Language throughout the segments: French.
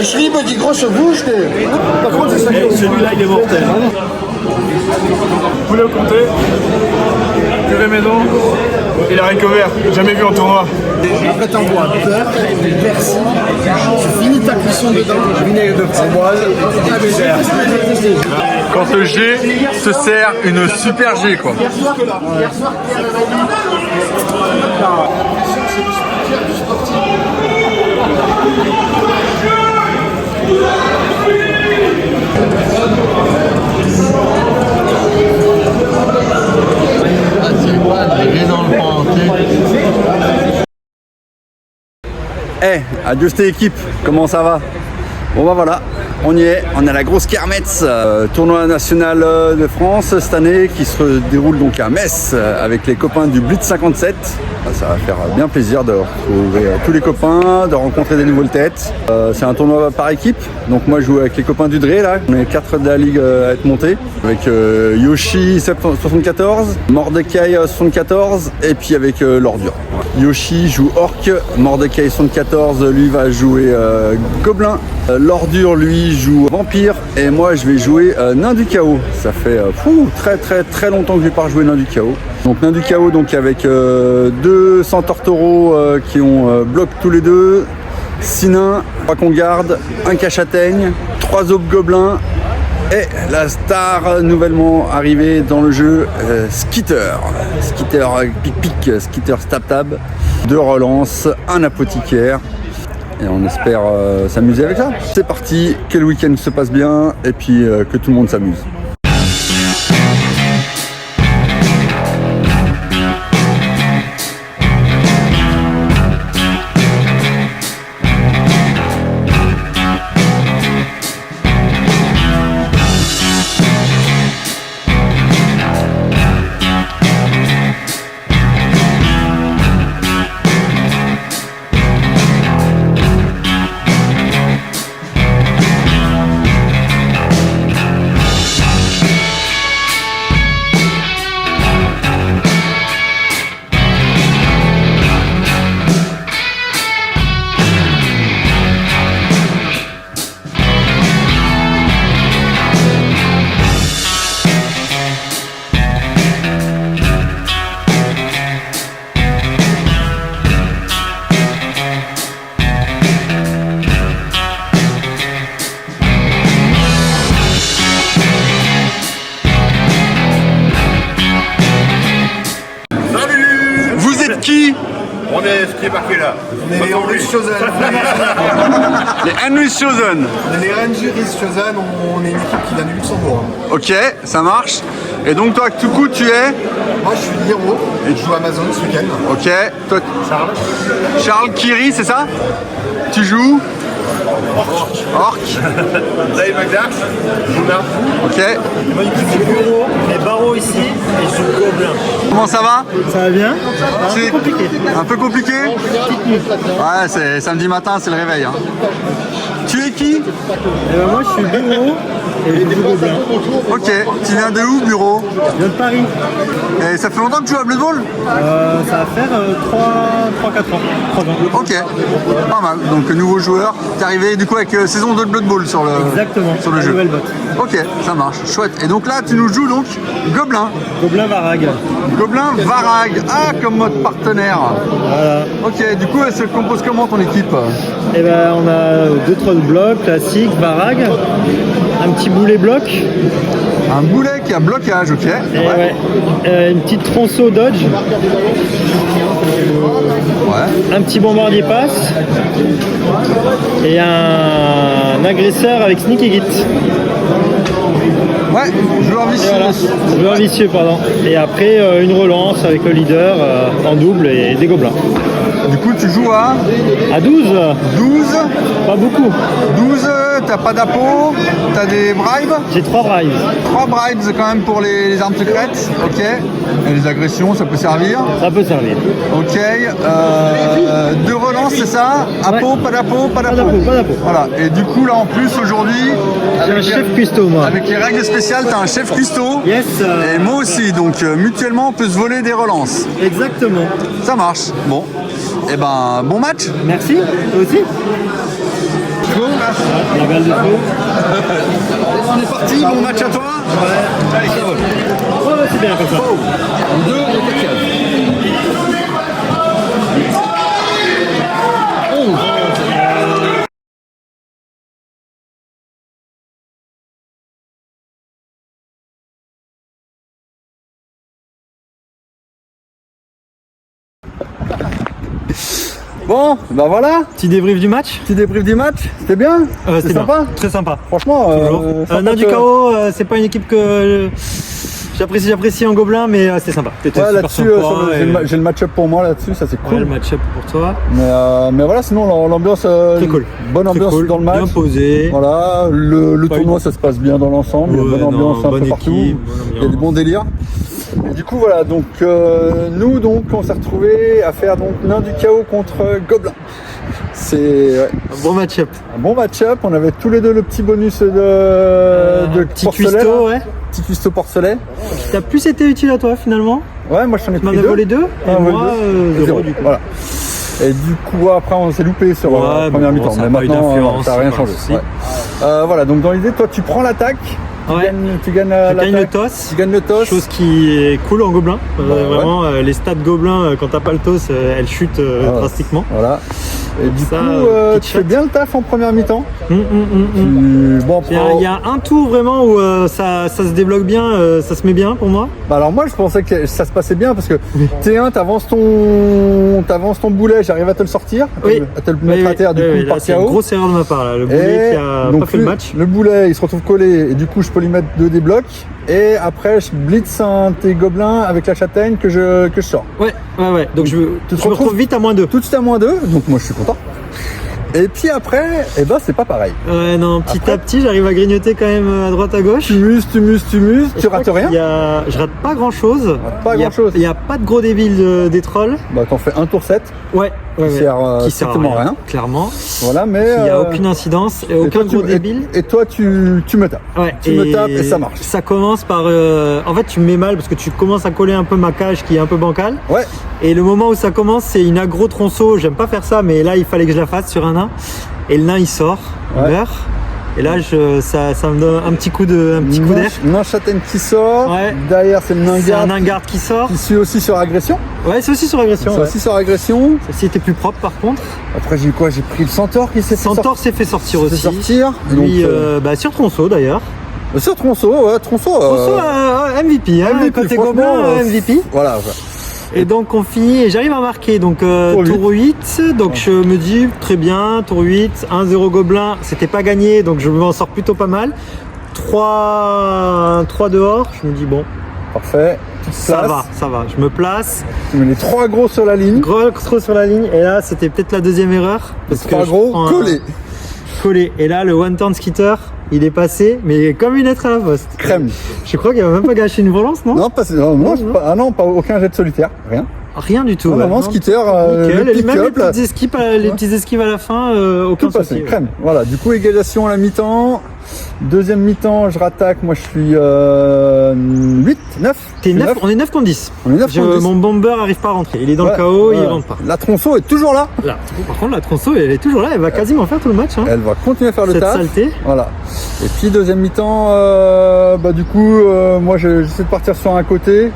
die Schliebe, die große Wurst. Par contre, c'est ça. Celui-là, il est mortel. Poulet au comté, purée maison, il a recouvert, jamais vu en tournoi. Après, t'envoies beurre, persil, tu finis ta cuisson dedans, vinaigre de framboise, Quand le G se sert une super G, quoi. Eh, adieu cette équipe, comment ça va? Bon bah voilà, on y est, on est à la grosse kermesse, tournoi national de France cette année qui se déroule donc à Metz avec les copains du Blitz 57. Ça va faire bien plaisir de retrouver tous les copains, de rencontrer des nouvelles têtes. C'est un tournoi par équipe, donc moi je joue avec les copains du Dre là, on est 4 de la ligue à être montés, avec Yoshi 74, Mordecai 74 et puis avec l'Ordure. Yoshi joue Orc, Mordecai 74 lui va jouer Gobelin, l'Ordure lui joue Vampire et moi je vais jouer Nain du Chaos. Ça fait très longtemps que je n'ai pas rejoué Nain du Chaos. Donc Nain du Chaos donc avec 2 centaures taureaux qui ont bloc tous les deux, 6 nains, 3 qu'on garde, 1 cache-atteigne, 3 aubes gobelins et la star nouvellement arrivée dans le jeu, Skitter pic-pic, Skitter stab-tab, 2 relances, 1 apothicaire. Et on espère s'amuser avec ça. C'est parti, que le week-end se passe bien et puis que tout le monde s'amuse. Qui? On est ce qui est marqué là. On est Henry Chosen. Les Henry Chosen. On est les Rangers Chosen, on est une équipe qui vient du Luxembourg. Ok, ça marche. Et donc toi, tout coup, tu es? Moi je suis Hiro et je joue Amazon ce week-end. Ok. Toi, Charles. Charles Kiri, c'est ça? Tu joues? Orc. Dave McDax, Gobelin. Ok. Moi, il kiffe le bureau, les barreaux ici et je joue Gobelin. Comment ça va? Ça va bien? C'est Un peu compliqué. un peu compliqué? Ouais, c'est samedi matin, c'est le réveil. Hein. Tu es qui? Moi, je suis bureau et je joue Gobelin. Ok. Tu viens de où, bureau? Je viens de Paris. Et ça fait longtemps que tu joues à Blood Bowl? Ça va faire 3-4 ans. 3 ans. Ok. Pas mal. Donc nouveau joueur. T'es arrivé du coup avec saison 2 de Blood Bowl sur le, Exactement. sur le La jeu. nouvelle botte. Ok, ça marche. Chouette. Et donc là, tu nous joues donc Gobelin. Gobelin Varag. Gobelin Varag. Ah, comme mode partenaire. Voilà. Ok, du coup, elle se compose comment ton équipe? Et ben on a 2 blocs classiques, Varag, un petit boulet bloc, Un boulet qui a blocage, ok. et ouais, une petite tronçon dodge, Ouais. un petit bombardier passe et un agresseur avec sneak et git. Ouais, joueur vicieux. Voilà, joueur vicieux, pardon. Et après une relance avec le leader en double et des gobelins. Du coup, tu joues à À 12, 12. pas beaucoup. 12, t'as pas d'appôt, t'as des bribes. J'ai 3 bribes. 3 bribes quand même pour les armes secrètes, ok. Et les agressions, ça peut servir. Ça peut servir. Ok. 2 relances, c'est ça? Appôt, pas d'appôt, pas Pas d'appôt. d'appôt, pas d'appôt. Voilà. Et du coup, là en plus, aujourd'hui, J'ai un chef cuistot, moi. avec les règles spéciales, t'as un chef cuistot. Yes. Et moi aussi, donc mutuellement, on peut se voler des relances. Exactement. Ça marche. Bon. Et ben, bon match. Merci. Toi aussi. feu. La balle de feu. On est parti, bon match à toi. Allez, ça vole. Ouais, c'est bien comme ça. 2 et 4 cases. Bon, bah voilà, Petit débrief du match. petit débrief du match, c'était bien, C'était sympa. bien. Très sympa. Franchement, sympa Nain du chaos, c'est pas une équipe que j'apprécie en gobelin, mais c'était sympa. C'était Ouais, super là-dessus, sympa, j'ai le match-up pour moi là-dessus, ça c'est ouais, cool. le match-up pour toi. Mais voilà, sinon l'ambiance, Très cool. bonne Très ambiance cool, dans le match. bien posé. Voilà, le Pas tournoi une- ça se passe bien dans l'ensemble, il y a Ouais, bonne ambiance non, un peu bonne partout, équipe, bonne il y a ambiance. des bons délires. Et du coup voilà, donc nous donc on s'est retrouvés à faire donc Nain du chaos contre Gobelin. C'est ouais, Un bon match-up. un bon match-up, on avait tous les deux le petit bonus de Petit porcelet, cuistot, là. ouais. Petit cuistot porcelet. Qui t'a plus été utile à toi finalement. Ouais, moi je t'en ai Tu m'en pris as deux. volé 2 et Ah, ouais, moi deux. 0 du coup. Voilà. Et du coup après on s'est loupé sur Ouais, la mais première bon, mi-temps. ça a Mais pas eu maintenant d'influence, ça n'a rien c'est pas un changé. souci. Ouais. Voilà, donc dans l'idée, toi tu prends l'attaque, Ouais. tu gagnes Je gagne le l'attaque, toss. tu gagnes le toss. Chose qui est cool en gobelin. Ouais. Vraiment, les stats gobelins, quand t'as pas le toss, elles chutent Ah, drastiquement. Voilà. Et du Ça, coup, petite tu fais chatte. bien le taf en première mi-temps. Bon, Il y a un tour vraiment où ça se débloque bien, ça se met bien pour moi. bah alors moi je pensais que ça se passait bien parce que T1 t'avances ton boulet, j'arrive à te le sortir, à te le mettre à terre du coup par c'est une KO. grosse erreur de ma part là. Le boulet qui a pas fait le match. Le boulet il se retrouve collé et du coup je peux lui mettre 2 des blocs et après je blitz un tes gobelins avec la châtaigne que je sors. Ouais. Donc je Tu te me retrouve retrouves vite à -2. Tout de suite à -2, donc moi je suis content. Et puis après, eh ben c'est pas pareil. Ouais, non, petit Après- à petit, j'arrive à grignoter quand même à droite à gauche. Tu muses, tu rates rien. Je rate pas grand chose. Pas grand-chose. Il n'y a pas de gros débiles des trolls. Bah t'en fais un tour 7, Ouais. qui sert Qui sert à strictement à rien. Clairement. Voilà, mais Il n'y a aucune incidence et aucun gros débile. Et toi tu me tapes. Ouais, Tu me tapes et ça marche. Ça commence par. En fait, tu me mets mal parce que tu commences à coller un peu ma cage qui est un peu bancale. Ouais. Et le moment où ça commence, c'est une aggro tronçon. J'aime pas faire ça, mais là, il fallait que je la fasse sur un nain. Et le nain, il sort, il Ouais. meurt. Et là, ça me donne un petit coup d'air. Nain châtaigne qui sort. Ouais. Derrière c'est le nain C'est un garde nain garde qui sort. qui suit aussi sur agression. Ouais, c'est aussi sur agression. C'est Ouais. aussi sur agression. Celle-ci était plus propre par contre. Après j'ai eu quoi? J'ai pris le centaure qui s'est fait Centaure s'est fait sortir sortir. aussi. sortir. Lui, Donc, sur tronçon d'ailleurs. sur tronçon, ouais, tronçon. Tronçon MVP, hein, MVP, côté franchement, gobelin MVP. Voilà. Et donc on finit et j'arrive à marquer donc tour 8. Donc je me dis très bien, tour 8, 1-0 gobelin, c'était pas gagné donc je m'en sors plutôt pas mal. 3 dehors, je me dis bon, Parfait. Tu te ça places. va, je me place. Tu mets les 3 gros sur la ligne. Gros trop sur la ligne et là c'était peut-être la deuxième erreur. Les Parce 3 je gros prends un- collés. collé. Et là le one turn skitter, il est passé mais comme une lettre à la poste. Crème. Je crois qu'il va même pas gâché une relance, non? Non, pas aucun jet de solitaire. Rien. Rien du tout. Non, ouais. non, skitter, Nickel. le Et même pick-up, là. les petites esquives à la fin, aucun Tout passé, souci. crème. Voilà, du coup, égalisation à la mi-temps. Deuxième mi-temps, je rattaque. Moi, je suis 8, 9. T'es 9, on est 9 contre 10. On est 9 contre 10. Mon bomber arrive pas à rentrer. Il est dans Ouais, le KO, il voilà. rentre pas. La tronçon est toujours là. Là, par contre, la tronçon, elle est toujours là. Elle va quasiment faire tout le match. Hein. Elle va continuer à faire le Cette taf. saleté. Voilà. Et puis, deuxième mi-temps, du coup, moi, j'essaie de partir sur un côté.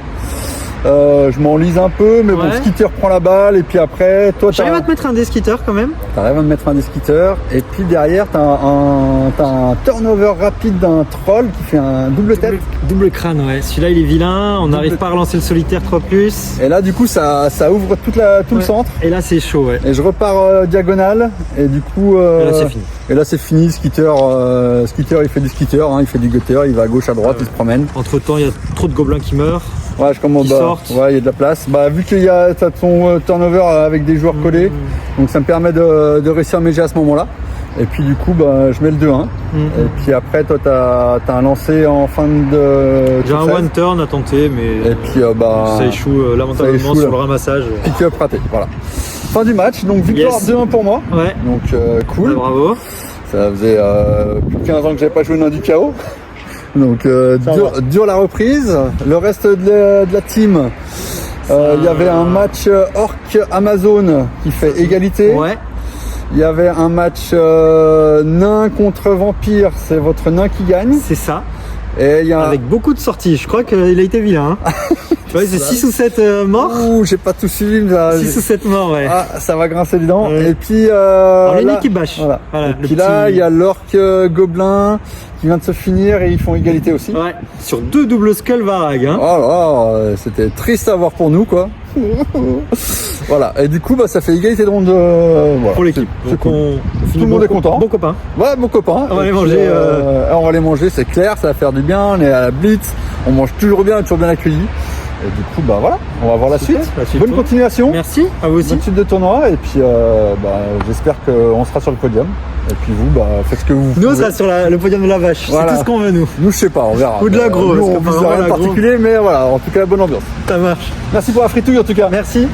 Je m'enlise un peu, mais bon, Ouais. skitter prend la balle. Et puis après, toi, J'arrive à te mettre un des skitters quand même. t'arrives à me mettre un des skitters. Et puis derrière, t'as un turnover rapide d'un troll qui fait un double tête. Double crâne, ouais. Celui-là, il est vilain. On n'arrive pas à relancer le solitaire 3+. Et là, du coup, ça ouvre tout le Ouais. centre. Et là, c'est chaud, ouais. Et je repars diagonale. Et du coup. Et là, c'est fini. Et là, c'est fini. Skitter, il fait du skitter, hein, il fait du gutter, il va à gauche, à droite, il se promène. Entre temps, il y a trop de gobelins qui meurent. Ouais, je commence Qui bas. sortent. Ouais, il y a de la place. Bah, vu qu'il y a t'as ton turnover avec des joueurs collés, donc ça me permet de réussir mes jets à ce moment-là. Et puis du coup, je mets le 2-1. Et puis après, toi, t'as un lancer en fin de. J'ai un tour 16. one turn à tenter, mais Et puis ça échoue lamentablement échoue, sur là. le ramassage. Pick-up raté. Voilà. Fin du match, donc victoire Yes. 2-1 pour moi. Ouais. Donc cool. Ouais, bravo. Ça faisait plus de 15 ans que j'avais pas joué dans du chaos. Donc dur la reprise. Le reste de la team, il y avait un match Orc Amazon qui fait égalité. Ouais. Il y avait un match nain contre vampire, c'est votre nain qui gagne. C'est ça. Et il y a Avec beaucoup de sorties. Je crois qu'il a été vilain. Hein. Ouais, c'est 6 ou 7 morts. Ouh, j'ai pas tout suivi. Mais 6 ou 7 morts, ouais. Ah, ça va grincer les dents. Ouais. Et puis Alors, une là, équipe bâche. Voilà. Voilà, Et le puis là, petit- il y a l'orque gobelin qui vient de se finir et ils font égalité aussi. Ouais. Sur 2 doubles skulls Varag. Hein. Oh là, c'était triste à voir pour nous, quoi. Voilà. Et du coup, bah, ça fait égalité de ronde. Voilà. Pour l'équipe. C'est Donc cool. on Tout finit le monde bon est content. Bon copain. Ouais, mon copain. On va Et aller puis, manger, on va aller manger, c'est clair, ça va faire du bien. On est à la Blitz, on mange toujours bien accueillis. Et du coup, bah voilà, on va voir la suite. La suite, Bonne ouais. continuation. Merci, à vous aussi. Bonne suite de tournoi. Et puis, j'espère qu'on sera sur le podium. Et puis vous, bah, faites ce que vous Nous, on pouvez. sera sur le podium de la vache. Voilà. C'est tout ce qu'on veut, nous. Nous, je sais pas, on verra. Ou de l'agro, Nous, parce on que vise apparemment, rien de l'agro- particulier, mais voilà, en tout cas, bonne ambiance. Ça marche. Merci pour la fritouille, en tout cas. Merci.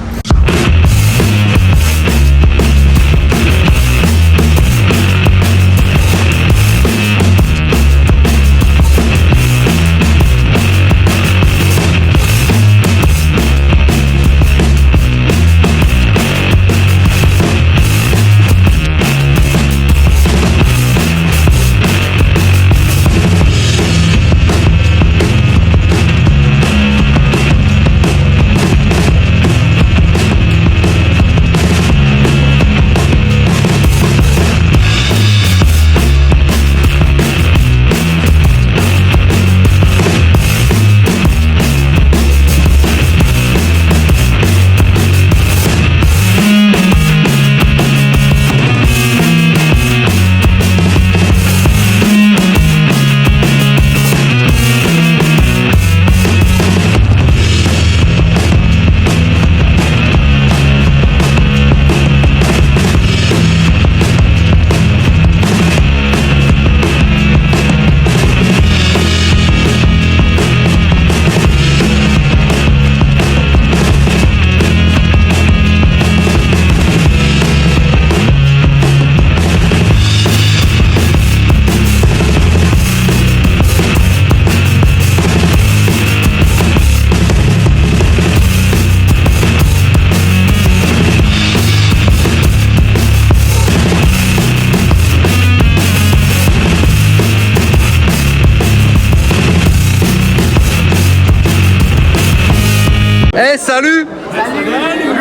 Eh salut.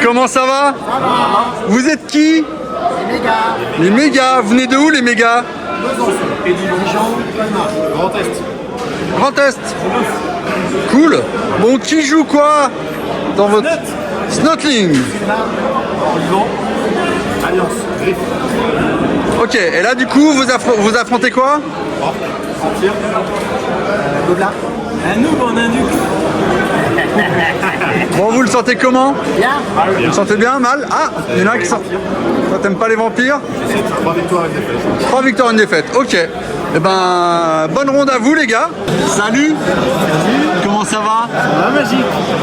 Comment ça va? Vous êtes qui? Les mégas. Vous venez de où les mégas? Grand Est. Cool. Bon, qui joue quoi dans votre Snotling? Ok, et là du coup vous affrontez quoi? Un noob en induc. Bon, vous le sentez comment? Bien. Vous le sentez bien? Mal? Ah, il y en a un qui sort. Toi, t'aimes pas les vampires? 3 victoires et une défaite. 3 victoires, une défaite. Ok. Eh ben, bonne ronde à vous, les gars. Salut. Comment ça va? Ah, magique.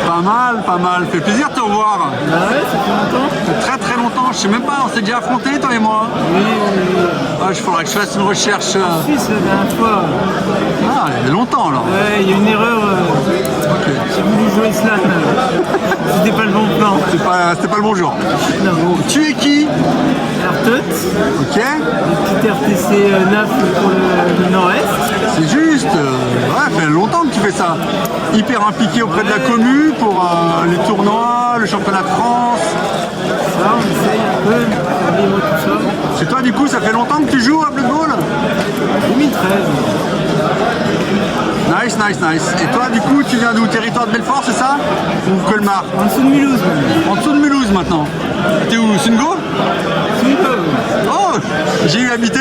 Pas mal, pas mal. Fait plaisir de te revoir. Ah ouais, ça fait longtemps. Ça fait très très longtemps. Je sais même pas, on s'est déjà affrontés, toi et moi. Oui, Ah, il faudra que je fasse une recherche. Suisse la dernière fois. Ah, il y a longtemps, alors. Ouais, il y a une erreur. Ok. J'ai voulu jouer Slan. C'était pas le bon plan. C'était pas le bon jour. Non. Tu es qui? Artot, Ok. petit RTC NAF pour le nord-est. C'est juste. Ouais, ça fait longtemps que tu fais ça. Hyper impliqué auprès de la commu pour les tournois, le championnat de France. Ça, on essaye un peu de vivre tout ça. C'est toi, du coup, ça fait longtemps que tu joues à Blood Bowl? 2013. Nice, nice, nice. Et toi, du coup, tu viens d'où? Territoire de Belfort, c'est ça? Ou Colmar? En dessous de Mulhouse, même. En dessous de Mulhouse maintenant. T'es où? Sungo? Oh! J'ai eu habité?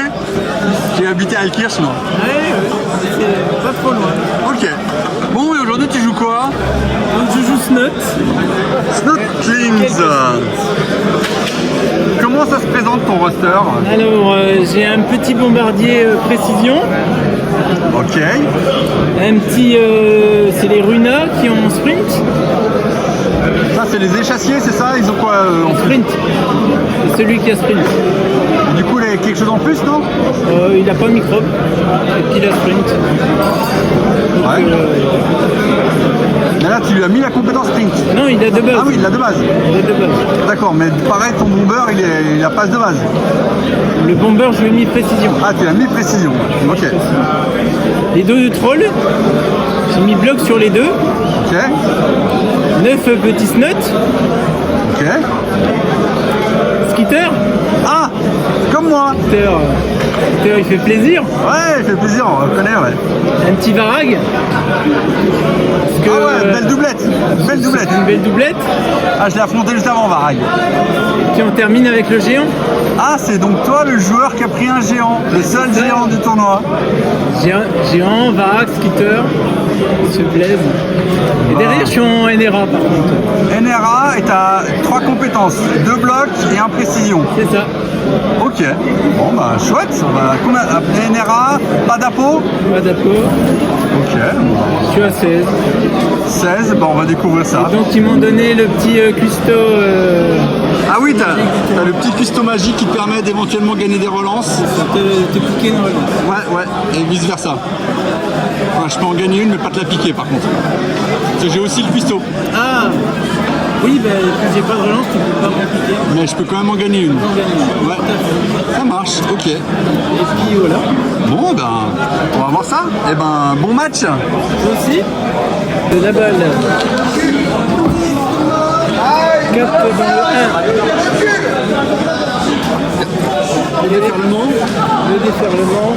J'ai habité à Alkirch, moi. Ouais, c'est pas trop loin. Ok. Bon, et aujourd'hui, tu joues quoi? Donc je joue Snot. Snotlings. Comment ça se présente ton roster? Alors, j'ai un petit bombardier précision. Ok. Un petit. C'est les Runa qui ont sprint. Ça, c'est les échassiers, c'est ça? Ils ont quoi en plus? Sprint. C'est celui qui a sprint. Du coup, il y a quelque chose en plus, non? Il a pas microbe. Et puis il a sprint. Donc, Ouais. Mais là, tu lui as mis la compétence sprint. Non, il a de base. Ah oui, il l'a de base. Il a de base. D'accord, mais pareil, ton bomber, il a pas de base. Le bomber, je lui ai mis précision. Ah, tu l'as mis précision. Ok. Les deux trolls, j'ai mis bloc sur les deux. Ok. 9 petits snots. Ok. Skitter. Ah, comme moi. Skitter, il fait plaisir. Ouais, il fait plaisir, on le connaît, ouais. Un petit varag. Parce que, Ah ouais, belle doublette. Belle doublette. Une belle doublette. Ah, je l'ai affronté juste avant, Varag. Puis on termine avec le géant. Ah, c'est donc toi le joueur qui a pris un géant, le seul géant du tournoi. Géant, varag, skitter. Se plaise. Et derrière, je suis en NRA par contre. NRA et t'as 3 compétences, 2 blocs et 1 précision. C'est ça. Ok, bon bah chouette, NRA, pas d'appôt. Pas d'appôt. Ok, Je suis à 16. 16, bah on va découvrir ça. Donc ils m'ont donné le petit custo. Ah oui, t'as le petit custo magique qui te permet d'éventuellement gagner des relances. Te piquer une relance. Ouais, et vice versa. Ouais, je peux en gagner une mais pas te la piquer par contre. Parce que j'ai aussi le custo. Ah oui, ben si j'ai pas de relance, tu peux pas me piquer. Mais je peux quand même en gagner une. Ouais. Ouais, ça marche, ok. Et puis voilà. Bon, ben, on va voir ça. Eh ben, bon match. Toi aussi. De la balle. 4 dans le 1. Le déferlement. Le déferlement.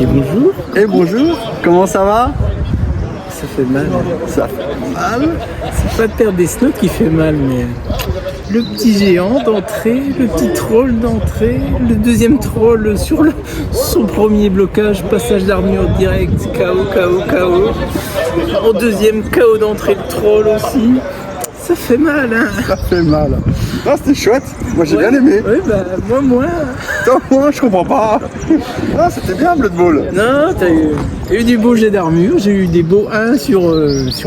Et bonjour. Et bonjour, comment ça va? Ça fait mal. Ça fait mal. C'est pas de perdre des snots qui fait mal, mais le petit géant d'entrée, le petit troll d'entrée, le deuxième troll sur son premier blocage, passage d'armure direct, KO. En deuxième KO d'entrée, le troll aussi. Ça fait mal, hein. Ça fait mal. Ah, c'était chouette. Moi, j'ai bien aimé. Oui, bah, moi. Toi, moi, je comprends pas. Ah, c'était bien, Blood Bowl. Non, t'as eu du beau jet d'armure, j'ai eu des beaux 1 sur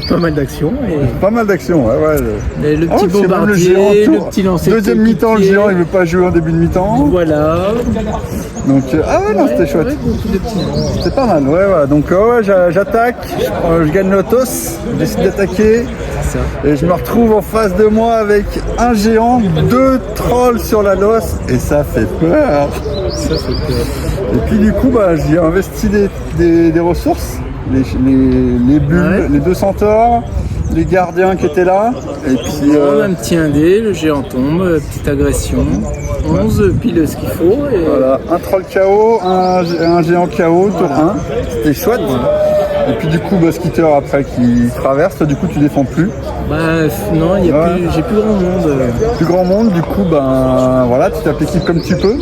pas mal d'actions. Pas mal d'actions, ouais. Et le petit parce que même bombardier, le petit lancer. Deuxième mi-temps, le géant, il veut pas jouer en début de mi-temps. Voilà. Donc, ah ouais, non, c'était chouette. Ouais, beaucoup de petits. C'était pas mal, ouais. Donc, ouais, j'attaque, je gagne l'autos, je décide d'attaquer. Ça. Et je me retrouve en face de moi avec un géant, 2 trolls sur la losse, et ça fait peur. Ça fait peur. Et puis du coup, bah, j'ai investi des ressources, les bulles, Ouais. les 2 centaures, les gardiens qui étaient là, et puis On a un petit indé, le géant tombe, petite agression, 11 pile ce qu'il faut. Et voilà, un troll KO, un géant KO, tour 1, c'était chouette. Et puis du coup, Skitter après qui traverse, du coup tu défends plus. bah non, Ouais. j'ai plus grand monde. Plus grand monde, du coup, ben voilà, tu tapes l'équipe comme tu peux.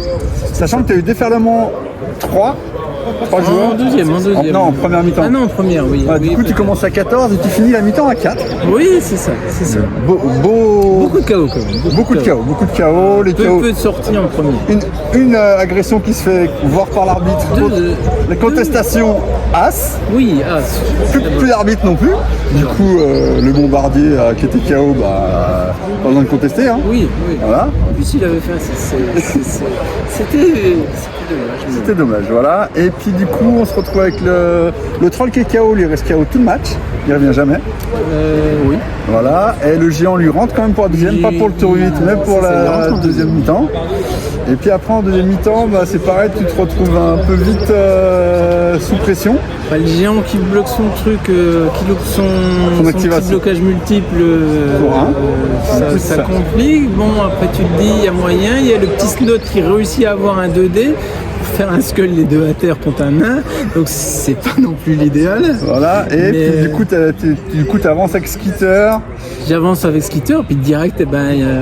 Sachant que tu as eu déferlement 3 joueurs. En deuxième. Non, en première mi-temps. Ah non, en première, oui. Ouais, du coup, tu commences à 14 et tu finis la mi-temps à 4. Oui, c'est ça. Beaucoup de KO quand même. de KO, les KO. Peu de sorties en premier. Une agression qui se fait voir par l'arbitre. Les contestations As. Oui, Plus d'arbitre non plus. Du coup, le bombardier qui était KO, bah, pas besoin de contester. Hein. oui. Voilà. En plus, il avait fait c'était dommage. C'était dommage, voilà. Et puis du coup, on se retrouve avec le troll qui est KO, lui il reste KO tout le match. Il revient jamais. Oui. Voilà. Et le géant lui rentre quand même pour la deuxième, pas pour le tour 8, mais pour Ça, il la rentre en deuxième mi-temps. Et puis après, en deuxième mi-temps, bah, c'est pareil, tu te retrouves un peu vite sous pression. Bah, le géant qui bloque son truc, qui bloque son activation. petit blocage multiple, Pour un. ça complique. Bon, après tu te dis, il y a moyen. Il y a le petit slot qui réussit à avoir un 2D pour faire un skull les deux à terre contre un nain. Donc c'est pas non plus l'idéal. Voilà. Et Mais- puis du coup, tu avances avec Skitter. J'avance avec Skitter, puis direct,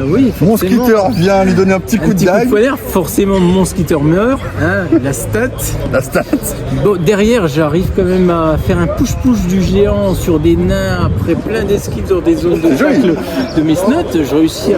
oui, Mon forcément. Skitter vient lui donner un petit Un coup de petit coup de dague. poignard, forcément mon Skitter meurt, hein, la stat. La stat. Bon, derrière, j'arrive quand même à faire un push-push du géant sur des nains après plein d'esquives dans des zones de C'est joli. tacle de mes snots. Je réussis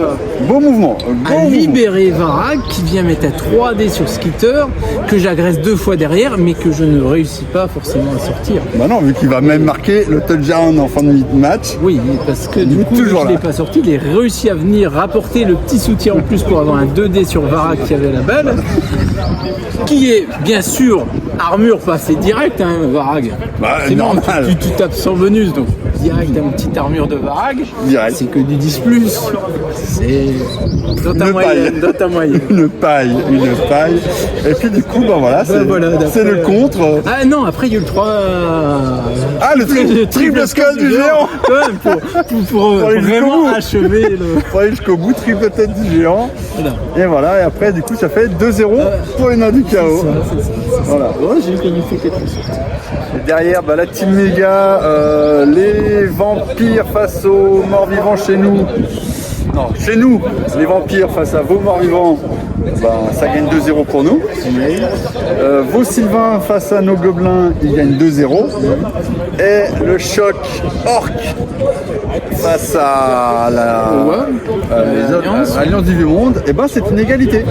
Beau mouvement. à libérer Varag qui vient mettre un 3D sur Skitter. que j'agresse 2 fois derrière, mais que je ne réussis pas forcément à sortir. Bah non, vu qu'il va même marquer le touchdown en fin de match. Oui, parce que du Il est coup, toujours je ne là. l'ai pas sorti, il a réussi à venir rapporter le petit soutien en plus pour avoir un 2D sur Varag qui avait la balle, qui est bien sûr armure passée direct, hein, Varag. Bah, C'est normal. tu tapes sans bonus, donc direct une petite armure de Varag. Direct. C'est que du 10+. C'est dans ta Une moyenne, paille. dans ta moyenne. Une paille. Et puis du coup, bah voilà, c'est voilà, d'après- c'est le contre. Ah non, après il y a eu le 3... Ah, le triple skull du géant. Quand même, pour aller jusqu'au vraiment bout. achever le... Pour aller jusqu'au bout, triple tête du géant. Voilà. Et voilà, et après, du coup, ça fait 2-0 pour les nains du chaos. Voilà. Oh, j'ai connu quelque chose. Et derrière, bah, la team méga, les vampires face aux morts-vivants chez nous. Non, chez nous, les vampires face à vos morts-vivants, bah, ça gagne 2-0 pour nous. Vos Sylvains face à nos gobelins, ils gagnent 2-0. Et le choc orc face à l'Alliance du Vieux Monde, et ben c'est une égalité.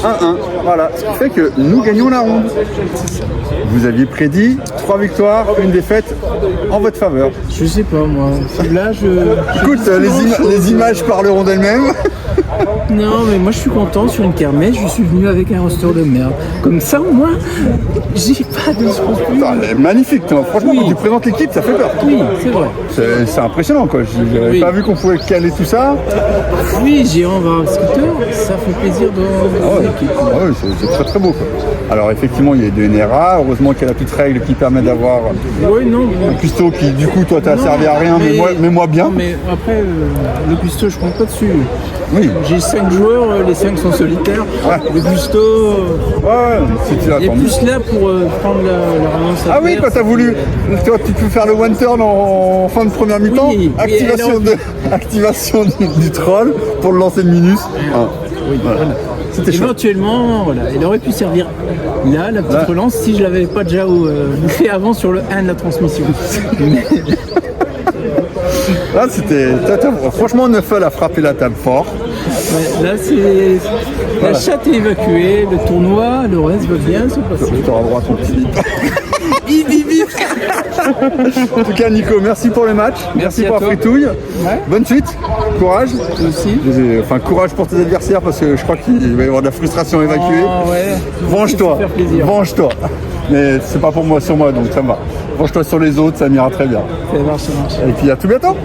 1-1. Voilà, ce qui fait que nous gagnons la ronde. Vous aviez prédit 3 victoires, 1 défaite en votre faveur. Je sais pas moi. Là, Écoute, les images parleront d'elles-mêmes. Non, mais moi je suis content sur une kermesse. Je suis venu avec un roster de merde. Comme ça, au moins, j'ai pas de scrupules. Putain, elle est magnifique, toi. Franchement, Oui. quand tu présentes l'équipe, ça fait peur. Oui, c'est vrai. C'est impressionnant, quoi. J'avais Oui. pas vu qu'on pouvait caler tout ça. Oui, géant va un scooter. Ça fait plaisir dans l'équipe. Ah ouais, c'est très très beau, quoi. Alors effectivement, il y a des NRA. Heureusement qu'il y a la petite règle qui permet d'avoir Oui, non. un cuistot qui, du coup, toi, t'as Non, servi à rien, mais moi bien. Non, mais après, le cuistot, je compte pas dessus. Oui. J'ai 5 joueurs, les 5 sont solitaires. Ouais. Le cuistot, Ouais, si tu il est attends. plus là pour prendre la relance Ah oui, adverse. quand t'as voulu, toi, tu peux faire le one turn en fin de première mi-temps. Oui, Activation du troll pour le lancer de minus. Ah, Oui, voilà. voilà. C'était chaud. Éventuellement, voilà, il aurait pu servir là, la petite Là. relance, si je l'avais pas déjà bouffé avant sur le 1 de la transmission. Là, c'était. Franchement, Neufel a frappé la table fort. Ouais, là, c'est. La chatte est évacuée, le tournoi, le reste va bien se passer. Tu auras droit à ton petit bip. Bip, bip, bip. En tout cas, Nico, merci pour le match. Merci à pour la toi. fritouille. Bonne suite. Courage. Toi aussi. Enfin, courage pour tes adversaires parce que je crois qu'il va y avoir de la frustration évacuée. Ah, ouais. Venge-toi. Ça fait plaisir. Venge-toi. Mais c'est pas pour moi, sur moi, donc ça me va. Venge-toi sur les autres, ça m'ira très bien. Ça marche, ça marche. Et puis à tout bientôt.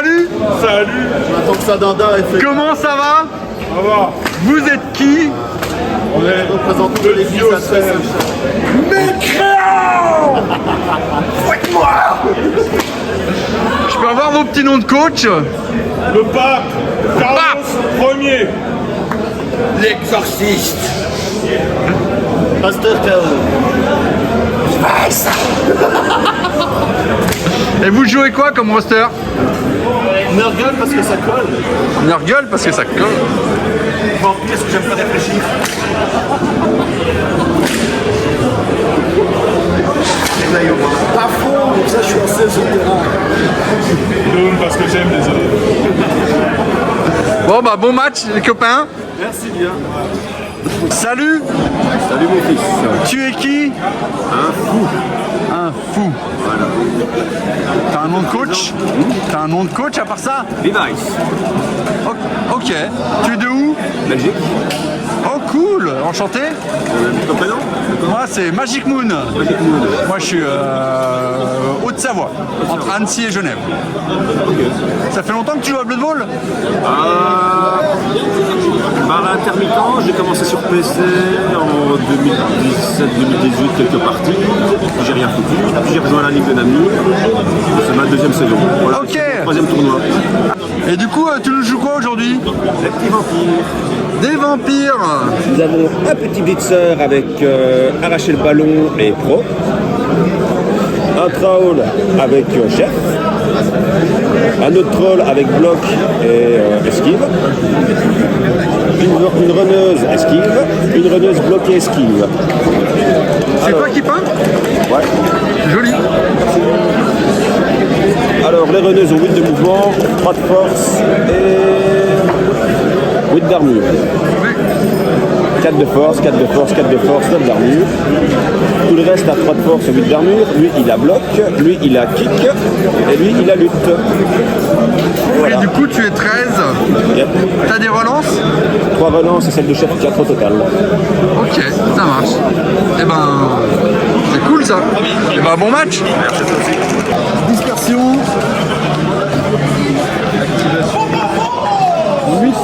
salut. J'attends que ça dada et fait. Comment ça va? Vous êtes qui? On est les représentants de l'église à 13. Je peux avoir vos petits noms de coach? Le pape, Carlos Ier. L'exorciste. Pasteur K.O. Et vous jouez quoi comme roster? Nurgle parce que ça colle. Nurgle parce que ça colle. Vampire parce que j'aime pas réfléchir. Pas fond, donc ça je suis assez sur le terrain. Dôme parce que j'aime les autres. Bon bah bon match les copains. Merci bien. Salut. Salut mon fils. Tu es qui? Un fou. Un fou. Voilà. T'as un nom de coach? T'as un nom de coach à part ça? Levi's. Ok. Tu es de où? Belgique. Oh cool. Enchanté. Ton prénom? Moi c'est Magic Moon. Moi je suis Haute-Savoie, entre Annecy et Genève. Ça fait longtemps que tu joues à Blood Bowl? Par intermittent, j'ai commencé sur PC en 2017-2018, quelques parties, puis j'ai rien foutu, puis j'ai rejoint la Ligue de Nami, c'est ma deuxième saison. Voilà, Ok. troisième tournoi. Et du coup tu nous joues quoi aujourd'hui? Les petits vampires. Des vampires. Nous avons un petit blitzer avec arracher le ballon et pro, un troll avec chef, un autre troll avec bloc et esquive, une runneuse esquive, une runneuse bloquée esquive. C'est toi qui peins? Ouais. Joli. Alors les runneuses ont 8 de mouvement, 3 de force et 8 d'armure. 4 de force, 4 de force, 4 de force, 9 d'armure. Tout le reste a 3 de force et 8 d'armure. Lui il a bloc, lui il a kick et lui il a lutte. Voilà. Et du coup tu es 13. Yep. T'as des relances? 3 relances et celle de chef 4 au total. Ok, ça marche. Et ben c'est cool ça. Et ben bon match. Dispersion. 8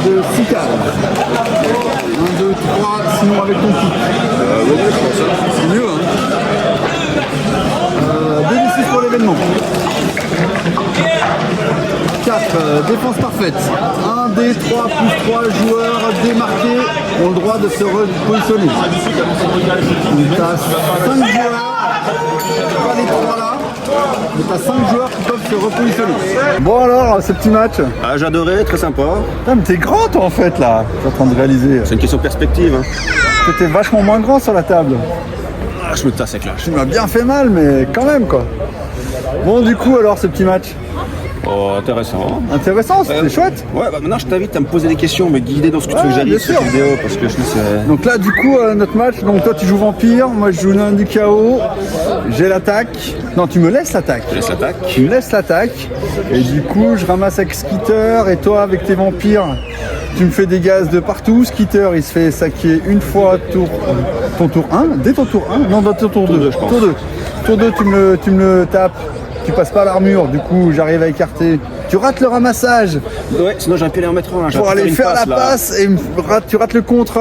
de 6 cadres. 1, 2, 3, sinon avec ton kick. C'est mieux hein. 2d6 pour l'événement. 4, défense parfaite. 1, D, 3, plus 3 joueurs démarqués ont le droit de se repositionner. Donc tu as 5 joueurs, pas les 3 là, mais tu as 5 joueurs qui peuvent se repositionner. Bon alors, ce petit match. Ah, j'adorais, très sympa. Putain, mais t'es grand toi en fait là, t'es en train de réaliser. C'est une question de perspective. Hein. T'étais vachement moins grand sur la table. Ah, je me tasse avec là. Tu m'as bien fait mal, mais quand même quoi. Bon du coup alors ce petit match. Oh, intéressant. Intéressant, c'était chouette. Ouais, bah maintenant je t'invite à me poser des questions, me guider dans ce que tu veux que bien j'arrive sur sûr. cette vidéo, parce que je trouve que c'est... Donc là du coup notre match, donc toi tu joues vampire, moi je joue nain du chaos, j'ai l'attaque. Non tu me laisses l'attaque. Je laisse l'attaque. Tu me laisses l'attaque. Et du coup je ramasse avec Skitter et toi avec tes vampires, tu me fais des gaz de partout. Skitter il se fait saquer une fois ton tour 1, dès ton tour 1, non dans ton tour 2 je pense. Tour 2 tu me le tapes. Tu passes pas l'armure, du coup j'arrive à écarter. Tu rates le ramassage Ouais, sinon j'aurais pu aller en mettre un. pour aller faire la passe et tu rates le contre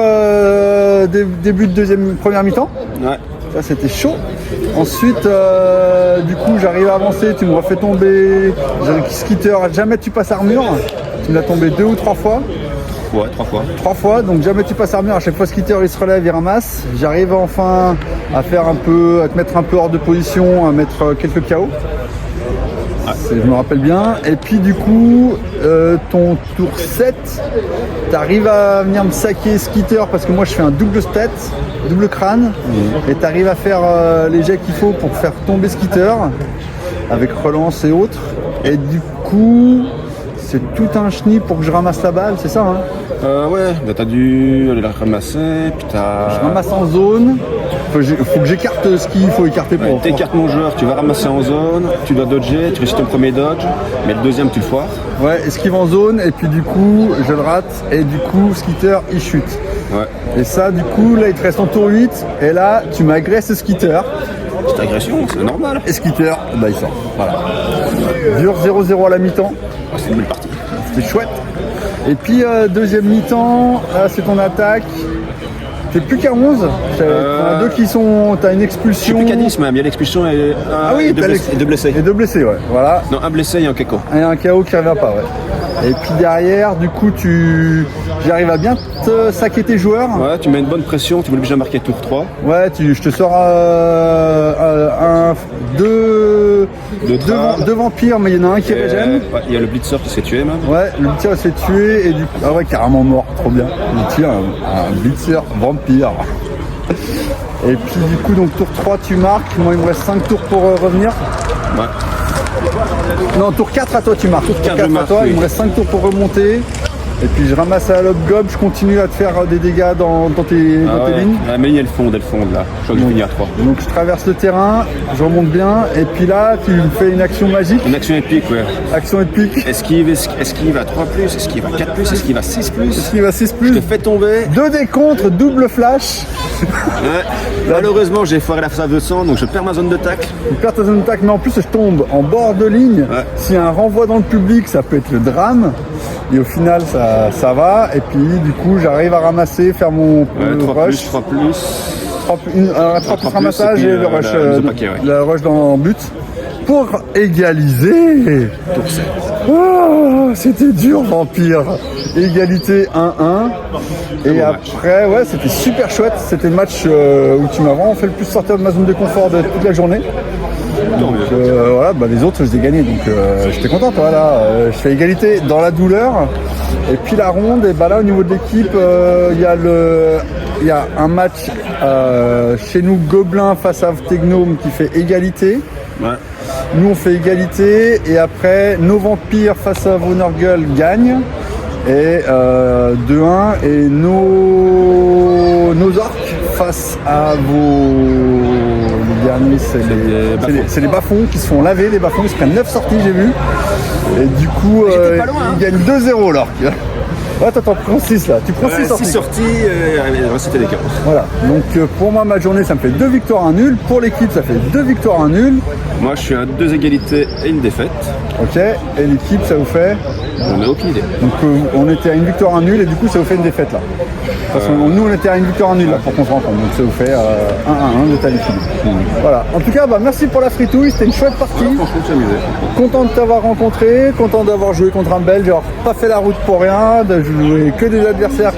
début de première mi-temps. Ouais. Ça c'était chaud. Ensuite, du coup j'arrive à avancer, tu me refais tomber. Skitter, jamais tu passes armure. Tu me l'as tombé 2 ou 3 fois. Ouais, 3 fois. 3 fois, donc jamais tu passes armure. À chaque fois Skitter il se relève, il ramasse. J'arrive enfin à faire un peu, à te mettre un peu hors de position, à mettre quelques KO. Je me rappelle bien. Et puis du coup, ton tour 7, t'arrives à venir me saquer Skitter parce que moi je fais un double stat, double crâne, et t'arrives à faire les jets qu'il faut pour faire tomber Skitter avec relance et autres. Et du coup, c'est tout un chenille pour que je ramasse la balle, c'est ça hein? Ouais, bah t'as dû aller la ramasser, puis t'as... Je ramasse en zone. Faut que j'écarte ce qu'il faut écarter pour. Ouais, t'écartes mon joueur, tu vas ramasser en zone, tu dois dodger, tu réussis ton premier dodge, mais le deuxième tu le foires. Ouais, esquive en zone, et puis du coup, je le rate, et du coup, Skitter, il chute. Ouais. Et ça, du coup, là, il te reste en tour 8, et là, tu m'agresses Skitter. Petite agression, c'est normal. Et Skitter, bah il sort. Voilà. Dure 0-0 à la mi-temps. Ah, c'est une belle partie. C'était chouette. Et puis deuxième mi-temps, là c'est ton attaque. T'es plus qu'à 11. T'en as deux qui sont. T'as une expulsion. Plus qu'à 10 même, il y a l'expulsion et, et deux blessés. Et deux blessés, ouais. Voilà. Non, un blessé et un KO. Et un KO qui revient pas, ouais. Et puis derrière, du coup, j'arrive à bien te saquer tes joueurs. Ouais, tu mets une bonne pression, tu m'obliges à marquer tour 3. Ouais, je te sors deux vampires, mais il y en a un qui régène. Ouais, il y a le blitzer qui s'est tué même. Ouais, le blitzer s'est tué et du coup, ah ouais, carrément mort, trop bien. Il tire un blitzer vampire. Et puis du coup, donc tour 3, tu marques. Moi, il me reste 5 tours pour revenir. Ouais. Non, tour 4 à toi, tu marques. Tour 4 à marque, toi, oui. il me reste 5 tours pour remonter. Et puis je ramasse à l'op-gob, je continue à te faire des dégâts dans tes lignes. Ah, mais elle fonde là. Je crois que je finis à 3. Donc je traverse le terrain, je remonte bien, et puis là tu me fais une action magique. Une action épique, ouais. Action épique. Esquive à 3+, esquive à 4+, esquive à 6+. Esquive à 6+. Je te fais tomber. 2 décomptes, double flash. Ouais. Malheureusement, j'ai foiré la phase de sang, donc je perds ma zone de tacle. Tu perds ta zone d'attaque, mais en plus je tombe en bord de ligne. Ouais. S'il y a un renvoi dans le public, ça peut être le drame. Et au final, ça va. Et puis du coup, j'arrive à ramasser, faire mon 3+, rush. 3+. 3 plus ramassage et puis, et le rush, la mise au paquet, ouais. le rush dans le but pour égaliser. Tour 7. Oh, c'était dur, Vampire. Égalité 1-1. Et bon après, ouais, c'était super chouette. C'était le match où tu m'as vraiment fait le plus sortir de ma zone de confort de toute la journée. Donc voilà, bah, les autres, je les ai gagnés. Donc j'étais content, voilà. Je fais égalité dans la douleur. Et puis la ronde, et bah là au niveau de l'équipe, il y a un match chez nous, Gobelin face à Technome qui fait égalité. Ouais. Nous on fait égalité et après nos vampires face à vos Nurgle gagnent et 2-1 et nos orques face à vos les derniers c'est les bas-fonds qui se font laver, les bas-fonds ils se prennent 9 sorties j'ai vu et du coup ils gagnent 2-0 l'orque. Ouais, toi t'en prends 6 là, tu prends 6 sorties. 6 sorties, c'était des chaos. Voilà, donc pour moi ma journée ça me fait 2 victoires, 1 nul. Pour l'équipe ça fait 2 victoires, 1 nul. Moi je suis à 2 égalités et une défaite. Ok, et l'équipe ça vous fait. On a aucune idée. Donc on était à une victoire, 1 nul et du coup ça vous fait une défaite là. Parce que nous on était à une victoire, 1 nul là pour qu'on se rencontre. Donc ça vous fait 1-1 de ta liquide. Voilà. En tout cas bah, merci pour la fritouille, c'était une chouette partie. Franchement je me suis amusé. Content de t'avoir rencontré, content d'avoir joué contre un Belge, genre pas fait la route pour rien, de jouer que des adversaires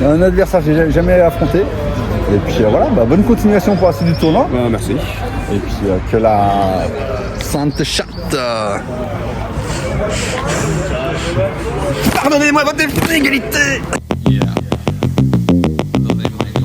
un adversaire que j'ai jamais affronté. Et puis voilà, bah, bonne continuation pour la suite du tournoi. Merci. Et puis que la Sainte Chatte. Pardonnez-moi votre égalité. We'll be right back.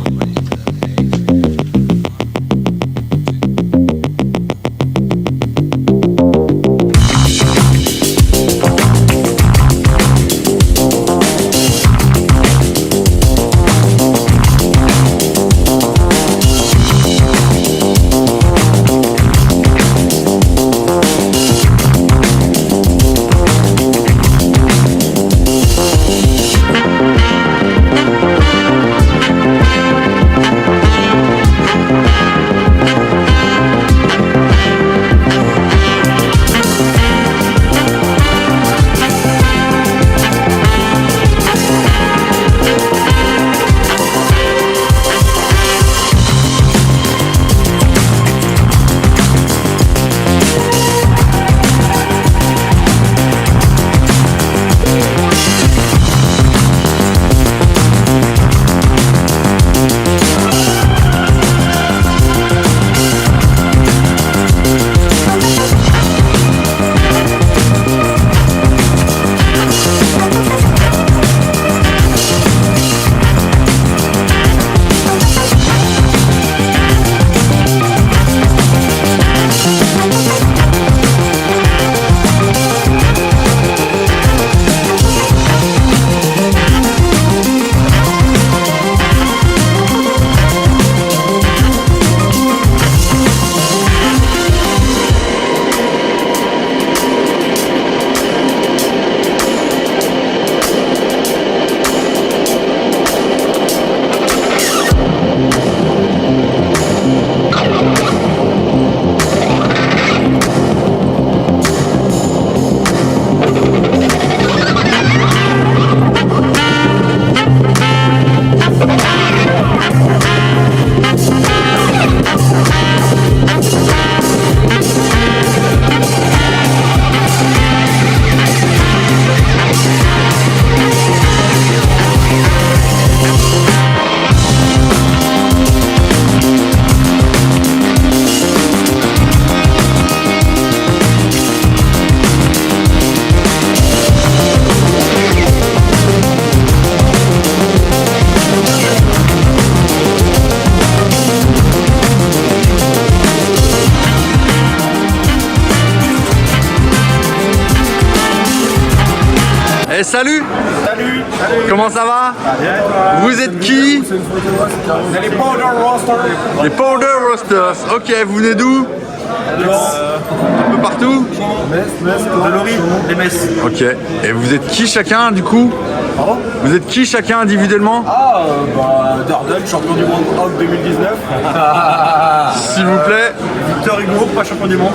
Eh salut. Salut. Comment ça va? Vous êtes qui? Les Powder Roasters. Les Powder Roasters. Ok, vous venez d'où? Un peu partout? Les Messes. Ok. Et vous êtes qui chacun du coup? Vous êtes qui chacun individuellement? Darden, champion du monde Hawk 2019. S'il vous plaît. Victor Hugo, pas champion du monde,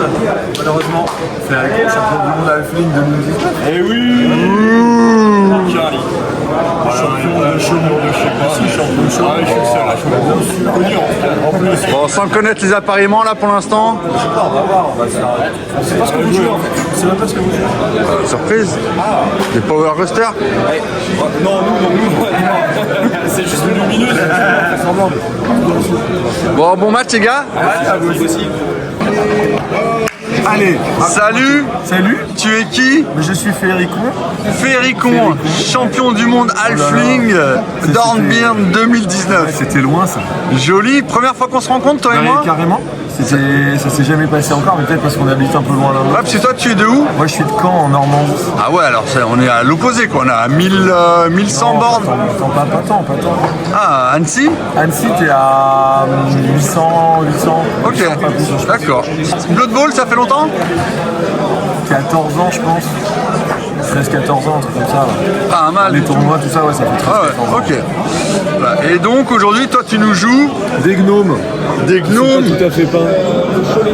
malheureusement. C'est champion du monde à Alpheline 2019. Eh oui. Charlie. Champion de chaumont de je sais pas si champion de chaumont. Je suis le seul, connu en plus. Bon, sans connaître les appareillements là pour l'instant. On va voir, on va se faire. On sait pas ce que vous jouez en fait. On sait même pas ce que vous jouez. Surprise. Les Power Roasters. Non, nous. C'est juste lumineux, c'est semblant. Bon match les gars. À vous aussi. Allez, salut. Salut, Tu es qui? je suis Féricon. Féricon, champion du monde Halfling Dornbirn 2019. C'était loin ça. Joli, première fois qu'on se rencontre toi et moi? Carrément. Ça s'est jamais passé encore, mais peut-être parce qu'on habite un peu loin l'un de Ouais, l'autre. parce que toi tu es de où? Moi je suis de Caen en Normandie. Ah ouais, alors on est à l'opposé quoi, on est à 1100 bornes. Pas tant. Ah, Annecy? Annecy, t'es à 800. Ok, pas plus, je pense. d'accord. Blood Bowl, ça fait longtemps? 14 ans, je pense. 13-14 ans, un truc comme ça. Ouais. Pas mal. Les tournois, tout ça, ouais, ça fait 13 Ah ouais, ok. Voilà. Et donc aujourd'hui, toi tu nous joues Des gnomes. des gnomes. Tout à fait peint.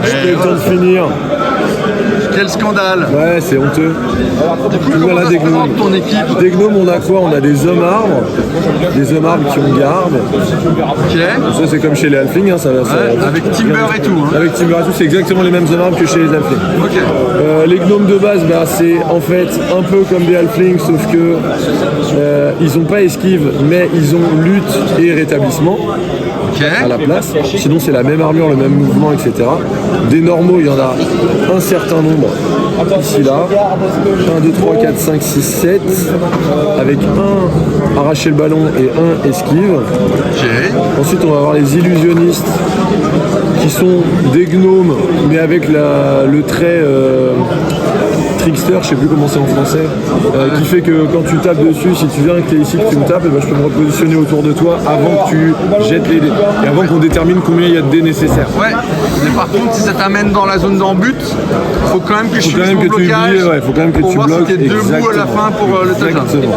J'ai pas eu le temps de finir. Quel scandale. Ouais, c'est honteux. Du coup, comment Voilà ça des se présente gnomes. ton équipe? Des gnomes, on a quoi? On a des hommes arbres. Des hommes arbres qui ont garde. Ok. Ça, c'est comme chez les halflings. Hein, Ouais, avec Timber et tout. Hein. Avec Timber et tout, c'est exactement les mêmes hommes arbres que chez les halflings. Ok. Les gnomes de base, bah, c'est en fait un peu comme des halflings, sauf que ils ont pas esquive, mais ils ont lutte et rétablissement Ok. à la place. Sinon, c'est la même armure, le même mouvement, etc. Des normaux, il y en a un certain nombre ici, là. 1, 2, 3, 4, 5, 6, 7. Avec un arracher le ballon et un esquive. Ok. Ensuite, on va avoir les illusionnistes qui sont des gnomes, mais avec le trait trickster, je sais plus comment c'est en français, qui fait que quand tu tapes dessus, si tu viens et que tu es ici, que tu me tapes, et ben, je peux me repositionner autour de toi avant que tu jettes les dés. Et avant qu'on détermine combien il y a de dés nécessaires. Ouais. Mais par contre, si ça t'amène dans la zone d'en-but, faut quand même que je Faut quand finisse même mon que tu blocage. oublies, ouais, faut quand même que pour tu voir bloques. si t'es debout à la fin pour le touchdown. Exactement.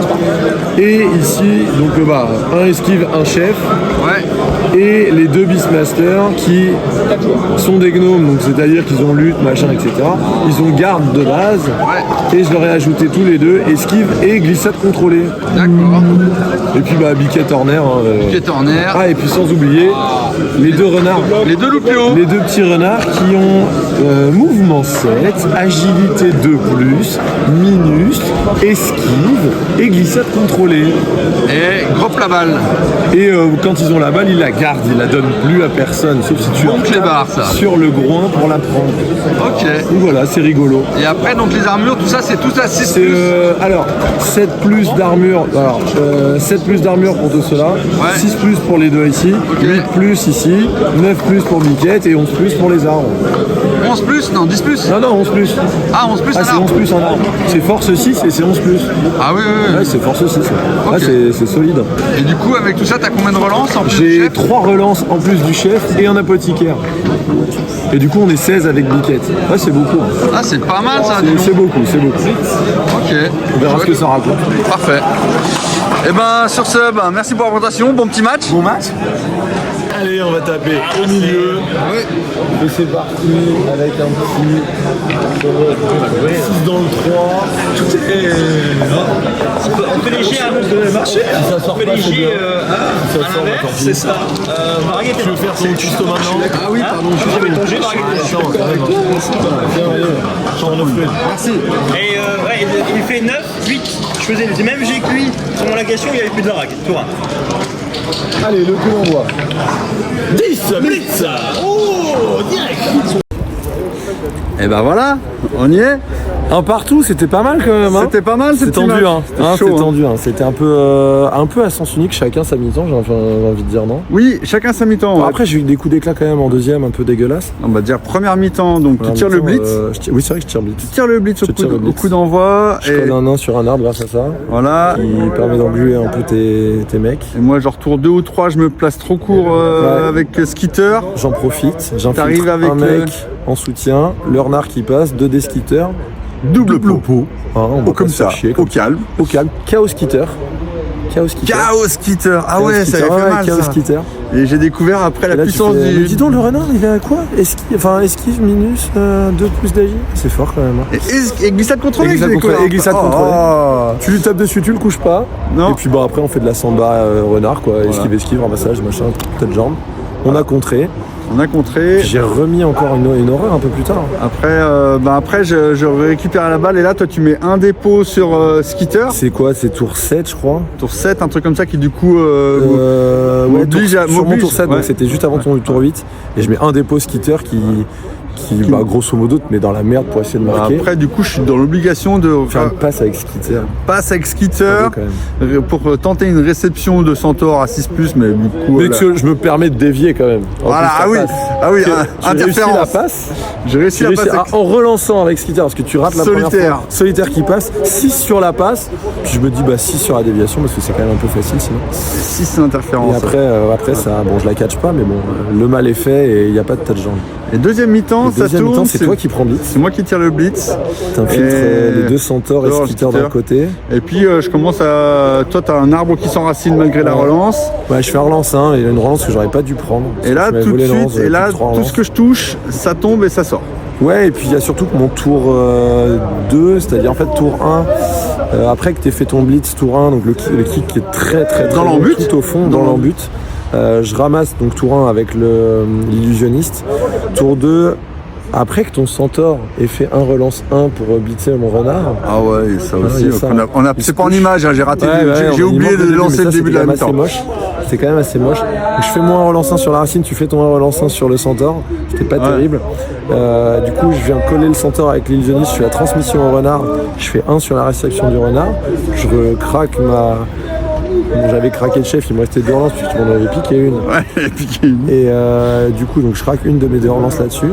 Et ici, donc un esquive, un chef. Ouais. Et les deux Beastmasters qui sont des gnomes, donc c'est-à-dire qu'ils ont lutte, machin, etc. Ils ont garde de base, et je leur ai ajouté tous les deux, esquive et glissade contrôlée. D'accord. Et puis Biquet Horner. Pied Horner. Ah, et puis sans oublier les deux renards. Les deux loupio. Les deux petits renards qui ont mouvement 7, agilité 2+, minus, esquive et glissade contrôlée. Et gros la balle. Et quand ils ont la balle, ils la gardent, ils la donnent plus à personne, sauf si tu Donc les barres, ça. sur le groin pour la prendre. Ok. Donc voilà, c'est rigolo. Et après, donc les armures, tout ça, c'est tout à 6 C'est plus. alors 7 plus d'armure, 7 plus d'armure pour tout cela, 6 plus pour les deux ici, 8 plus ici, 9 plus pour Biquette et 11 plus pour les arbres. 11 plus? Non, 10 plus. Non, 11 plus. Ah, 11 plus, Ah, c'est alors. 11 plus en arbre. C'est force 6 et c'est 11 plus. Ah oui, oui, Ouais, c'est force 6. Ah, Ok. c'est solide. oui. Et du coup, avec tout ça, t'as combien de relances en plus du J'ai chef? 3 relances en plus du chef et un apothicaire. Et du coup, on est 16 avec Biquette. Ouais, c'est beaucoup. Hein. Ah, c'est pas mal ça, dis C'est donc. beaucoup, c'est beaucoup. Ok. On verra ce que ça raconte. Parfait. Et ben sur ce, merci pour la présentation, bon petit match. Bon match. Allez, on va taper au milieu. Et c'est parti avec un petit 6 dans le 3. Tout est. On fait léger, hein. Ça devait marcher. Si ça sort On fait pas, c'est léger bien. Si ça à sort, l'inverse, tant pis. c'est ça. Variété. Tu veux faire ton custo maintenant? Ah oui, pardon, je suis Ton jet, variété. Attends, viens, allez. Change de flûte. Merci. Et ouais, il fait 9, 8. Je faisais les mêmes jets que lui. Sur mon lagation, il n'y avait plus de la rague. Tour 1. Allez, le coup d'envoi. 10, blitz. Oh, direct. Et ben voilà, on y est. Un partout, c'était pas mal quand même. Hein. C'était pas mal, c'était tendu. Hein. C'était chaud, c'était tendu. Hein. C'était un peu à sens unique, chacun sa mi-temps, j'ai envie de dire non. Oui, chacun sa mi-temps. Bon, après, j'ai eu des coups d'éclat quand même en deuxième, un peu dégueulasse. On va dire première mi-temps, donc tu tires le blitz. Oui, c'est vrai que je tire le blitz. Tu tires le blitz au coup d'envoi. Je colle un nain sur un arbre grâce à ça. Voilà. Qui permet d'engluer un peu tes mecs. Et moi, je retourne 2 ou 3, je me place trop court avec Skitter. J'en profite, j'infiltre avec un mec en soutien, le renard qui passe, 2 des skitters. Double pot. Hein, comme ça, au calme. Au calme. Chaos Skitter. Chaos Skitter. Ah ouais, ça avait fait mal Chaos ça. Skitter. Et j'ai découvert après la puissance du... Mais dis donc, le renard, il a quoi? Esquive minus 2 plus d'agi. C'est fort quand même. Hein. Et glissade contrôlée. Et glissade contrôlée. Tu lui tapes dessus, tu le couches pas. Non. Et puis bah après on fait de la samba renard quoi. Voilà. Esquive, ramassage, machin, tête jambe. On a contré. J'ai remis encore une horreur un peu plus tard. Après je récupère la balle et là toi tu mets un dépôt sur Skitter. C'est quoi? C'est tour 7 je crois. Tour 7, un truc comme ça qui du coup m'oblige sur mon tour 7, donc c'était juste avant ton tour 8. Et je mets un dépôt Skitter qui grosso modo te met dans la merde pour essayer de marquer. Après du coup je suis dans l'obligation de faire une passe avec Skitter. Pour tenter une réception de Centaure à 6+, mais du coup... Mais que je me permets de dévier quand même. Voilà, interférence. La passe. J'ai réussi la passe en relançant avec Skitter, parce que tu rates la première fois. Solitaire qui passe, 6 sur la passe, puis je me dis 6 sur la déviation, parce que c'est quand même un peu facile sinon. 6 c'est l'interférence. Et après ça, bon je la catch pas, mais bon, le mal est fait et il n'y a pas de tas de jambes. Et deuxième mi-temps, ça tourne. C'est toi qui prends blitz. C'est moi qui tire le blitz. T'infiltres les 2 Centaures et Skitter d'un côté. Et puis je commence à... Toi t'as un arbre qui s'enracine malgré la relance. Ouais, je fais un relance 1 et une relance que j'aurais pas dû prendre. Et là tout de suite, tout ce que je touche, ça tombe et ça sort. Ouais, et puis il y a surtout que mon tour 2, c'est-à-dire en fait tour 1, après que t'aies fait ton blitz tour 1, donc le kick qui est très dans l'embut, tout au fond, dans l'embut. Je ramasse donc tour 1 avec l'illusionniste. Tour 2, après que ton Centaure ait fait un relance 1 pour blitzer mon renard. Ah ouais, ça aussi. C'est pas en image, j'ai raté. J'ai oublié de lancer le début de la mi-temps. C'est quand même assez moche. Donc, je fais mon 1 relance 1 sur la racine, tu fais ton 1 relance 1 sur le Centaure. C'était pas terrible. Du coup, je viens coller le Centaure avec l'illusionniste, je fais la transmission au renard, je fais 1 sur la réception du renard. Je recraque j'avais craqué le chef, il me restait 2 relances puisqu'il m'en avait piqué une. Et du coup, donc je craque une de mes 2 relances là-dessus.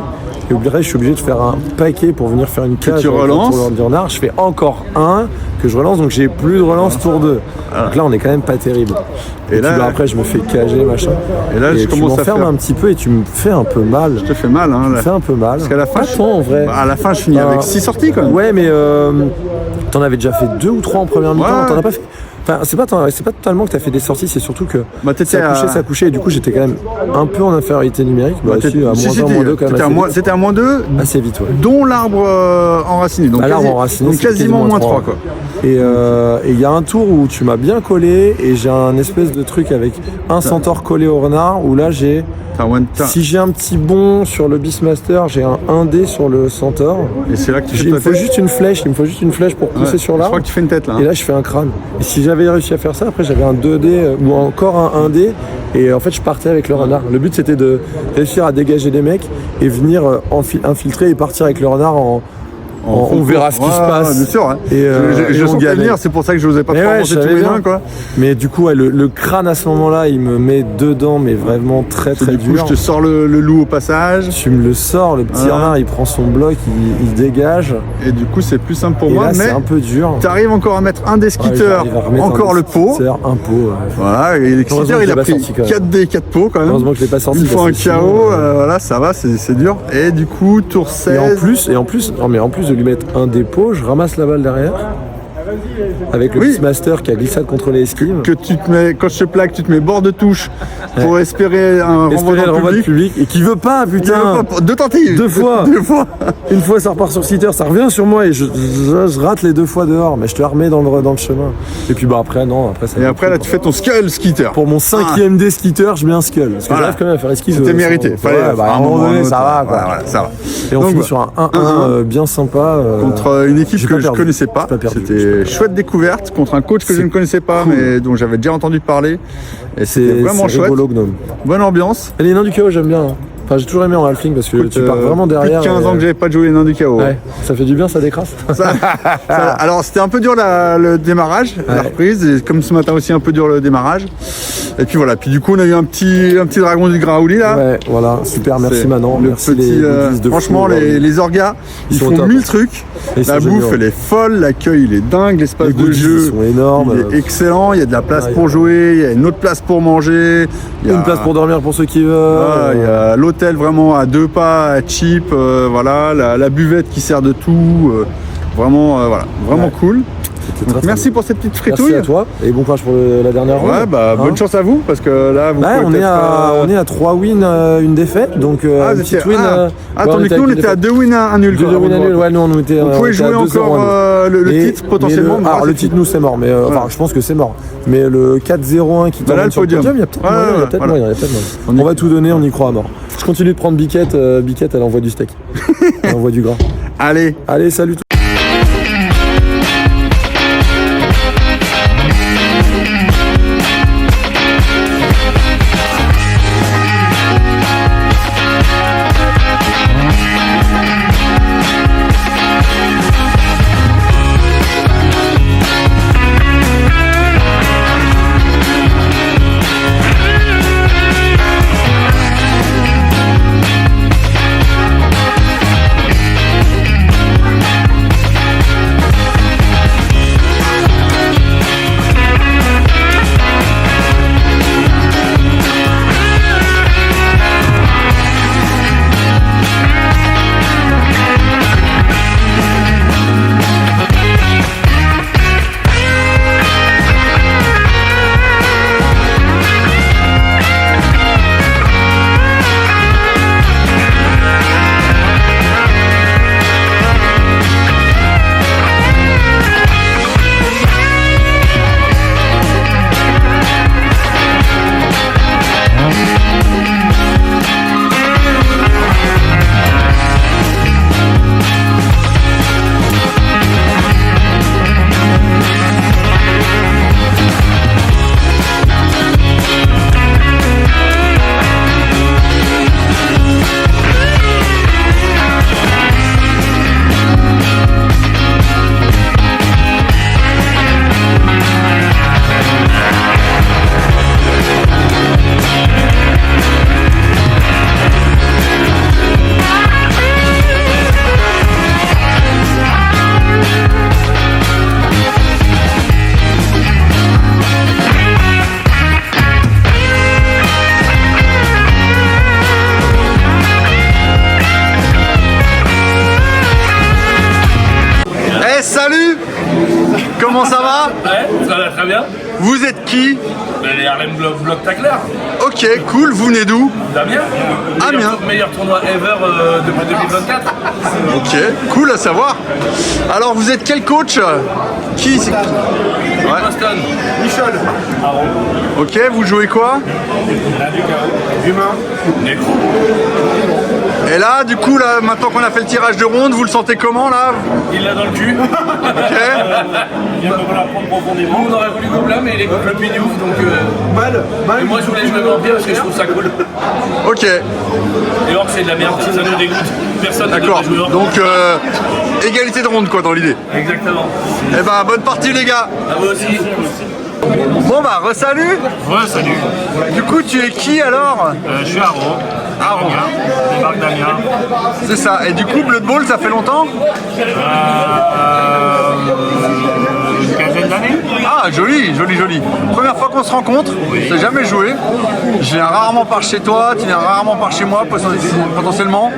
Et au bout, je suis obligé de faire un paquet pour venir faire une cage autour du renard. Je fais encore 1 que je relance, donc j'ai plus de relance tour 2. Donc là, on est quand même pas terrible. Et là, après, je me fais cager, machin. Et là, je commence à faire un petit peu et tu me fais un peu mal. Je te fais mal, hein. Tu me fais un peu mal. Parce qu'à la fin, en vrai. À la fin, je finis avec 6 sorties quand même. Ouais, mais t'en avais déjà fait 2 ou 3 en première mi-temps. T'en as pas fait. Enfin, c'est pas totalement que tu as fait des sorties, c'est surtout que ça couchait et du coup j'étais quand même un peu en infériorité numérique. À moins 2 quand même. C'était à moins 2 assez vite, ouais. Dont l'arbre enraciné. Donc, quasiment moins 3 quoi. Et il y a un tour où tu m'as bien collé et j'ai un espèce de truc avec un Centaure collé au renard où là j'ai... Si j'ai un petit bond sur le Beastmaster, j'ai un 1D sur le Centaure. Et c'est là que il me faut juste une flèche pour pousser sur l'arbre. Je crois que tu fais une tête là. Et là je fais un crâne. Et si j'avais réussi à faire ça, après j'avais un 2D ou encore un 1D. Et en fait je partais avec le renard. Le but c'était de réussir à dégager des mecs et venir infiltrer et partir avec le renard on verra ce qui se passe. Bien sûr. Hein. Et je sens venir, c'est pour ça que je n'osais pas trop monter tous les uns, quoi. Mais du coup, le crâne à ce moment-là, il me met dedans, mais vraiment très dur. Du coup, je te sors le loup au passage. Tu me le sors, le petit renard, il prend son bloc, il dégage. Et du coup, c'est plus simple pour moi. Là, mais c'est un peu dur. Tu arrives encore à mettre un des skitters, encore le pot. Un pot. Voilà, et le skitter, il a pris 4 pots quand même. Heureusement que je l'ai pas sorti. Il faut un KO, voilà, ça va, c'est dur. Et du coup, tour 16. Et en plus de lui mettre un dépôt, je ramasse la balle derrière avec le Beastmaster qui a glissade contre les esquives. Que tu te mets, quand je te plaque, tu te mets bord de touche pour espérer un renvoi de public. Et qui veut pas, putain. 2 tentatives. 2 fois. Une fois ça repart sur Skitter, ça revient sur moi et je rate les 2 fois dehors, mais je te la remets dans le chemin. Et puis après ça. Et après là tu fais ton skull Skitter. Pour mon 5e D Skitter, je mets un skull. Parce que j'arrive quand même à faire esquive. C'était mérité. À un moment donné, ça va quoi. Voilà, ça va. Et on finit sur un 1-1 bien sympa. Contre une équipe que je connaissais pas. C'était chouette découverte contre un coach que je ne connaissais pas mais dont j'avais déjà entendu parler. Et c'est vraiment chouette. Rigolo, Gnome. Bonne ambiance. Et les nains du chaos, j'aime bien. Enfin, j'ai toujours aimé en halfling parce que tu pars vraiment derrière. Plus de 15 ans que j'avais pas joué les nains du chaos. Ouais, ça fait du bien, ça décrasse. Alors c'était un peu dur le démarrage, la reprise, et comme ce matin aussi un peu dur le démarrage. Et puis voilà, puis du coup on a eu un petit dragon du Graouli là. Ouais, voilà, super, merci Manon. Merci petit, franchement les orgas, ils font top. 1000 trucs. La bouffe elle est folle, l'accueil il est dingue, l'espace de jeu sont énormes. il est excellent, il y a de la place pour jouer, il y a une autre place pour manger. Il y a une place pour dormir pour ceux qui veulent. Il y a l'hôtel vraiment à 2 pas, cheap, voilà, la buvette qui sert de tout, vraiment cool. Donc, merci pour cette petite fritouille. Merci à toi et bon courage pour la dernière ronde. Ouais, bah, bonne chance à vous parce que là vous on est à 3 wins, une défaite, donc petite win. Attendez, nous on était à 2 wins, 1 nul. 2 wins, 1 nul, ouais, nous on était. Vous pouvez jouer encore le titre potentiellement. Alors le titre nous c'est mort, mais enfin je pense que c'est mort. Mais le 4-0-1 qui tombe sur le podium, il y a peut-être moyen. On va tout donner, on y croit à mort. Je continue de prendre Biquette, elle envoie du steak. Elle envoie du gras. Allez, salut. Salut! Comment ça va? Ouais, ça va très bien. Vous êtes qui? Les Harlem Block Tackler. Ok, cool, vous venez d'où? Damien. Meilleur tournoi ever depuis 2024. Ok, cool à savoir. Alors vous êtes quel coach? Qui? Boston. Michel. Ok, vous jouez quoi? Humain. Nécro. Et là, du coup, là, maintenant qu'on a fait le tirage de ronde, vous le sentez comment là? Il l'a dans le cul. Ok. Il vient de me l'apprendre profondément. Nous, on aurait voulu Gobelin, mais il est contre le Pignouf, donc. Et moi, je voulais jouer Vampire parce que je trouve ça cool. Ok. Et or, c'est de la merde, ça nous dégoûte. Personne n'a d'accord. Donc, égalité de ronde quoi dans l'idée. Exactement. Eh ben, bonne partie les gars. À vous aussi. Bon bah, re-salut. Ouais, salut. Du coup, tu es qui alors? Je suis Haro. Haro. Marc Damien. C'est ça. Et du coup, Blood Bowl, ça fait longtemps? Une quinzaine d'années. Ah, joli, joli, joli. Première fois qu'on se rencontre, j'ai jamais joué. Je viens rarement par chez toi, tu viens rarement par chez moi, potentiellement.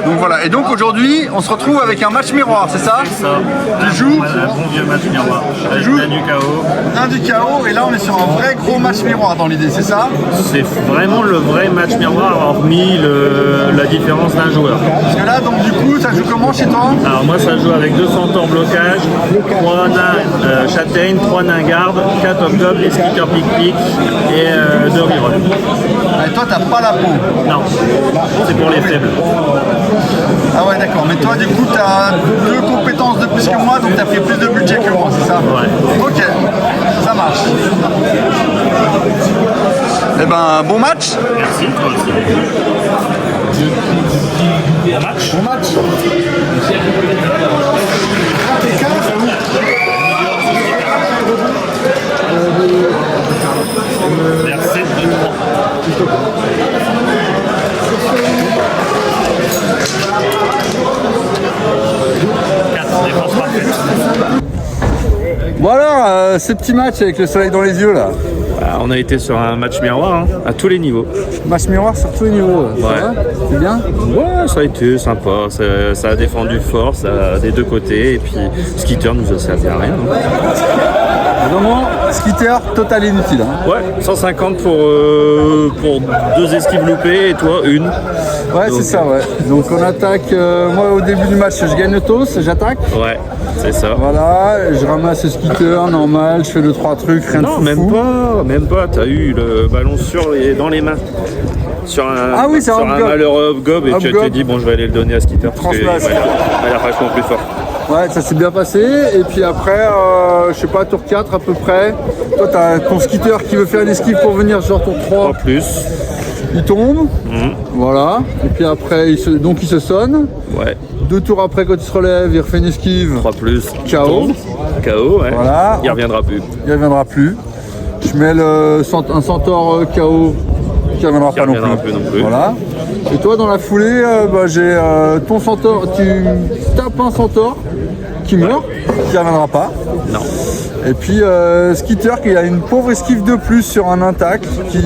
Donc voilà. Et donc aujourd'hui, on se retrouve avec un match miroir, c'est ça? C'est ça. Tu joues? Un bon vieux match miroir. Tu joues? Un du chaos. Un du chaos, et là on est sur un vrai gros match miroir dans l'idée, c'est ça? C'est vraiment le vrai match miroir, hormis la différence d'un joueur. Parce que là, donc du coup, ça joue comment chez toi? Alors moi, ça joue avec 2 centaures blocage, 3 nains châtaigne, 3 nains garde, 4 hobgoblins, les skitters pic-pic et 2 reroll. Et toi, t'as pas la peau? Non, c'est pour les faibles. Ah ouais, d'accord. Mais toi, du coup, t'as 2 compétences de plus que moi, donc t'as pris plus de budget que moi, c'est ça? Ouais. Ok, ça marche. Eh ben, bon match. Merci, toi aussi. Bon match. Bon match. Vers 7 de 3. Défense parfaite. Bon alors, ce petit match avec le soleil dans les yeux là. On a été sur un match miroir hein, à tous les niveaux. Match miroir sur tous les niveaux. Ouais. C'est bien. Ouais, ça a été sympa. Ça a défendu fort, des deux côtés. Et puis Skitter nous a servi à rien. Vraiment, Skitter total inutile. Hein. Ouais, 150 pour 2 esquives loupées et toi une. Ouais, c'est ça, ouais. Donc on attaque. Moi, au début du match, je gagne le toss, j'attaque. Ouais, c'est ça. Voilà, je ramasse le Skitter, normal, je fais 2-3 trucs, rien de fou. Non, même pas. T'as eu le ballon dans les mains. Sur un malheureux gob et tu t'es dit, bon, je vais aller le donner à Skitter parce qu'il a vachement plus fort. Ouais, ça s'est bien passé. Et puis après, je sais pas, tour 4 à peu près. Toi, t'as ton Skitter qui veut faire l'esquive pour venir sur tour 3. 3 plus. Il tombe. Voilà. Et puis après, il se sonne. Ouais. 2 tours après, quand il se relève, il refait une esquive. 3 plus. KO. KO, ouais. Voilà. Il reviendra plus. Il reviendra plus. Je mets un centaure KO qui reviendra pas non plus. Voilà. Et toi, dans la foulée, j'ai ton centaure. Tu tapes un centaure qui meurt, qui reviendra pas. Non. Et puis Skitter qui a une pauvre esquive de plus sur un intact qui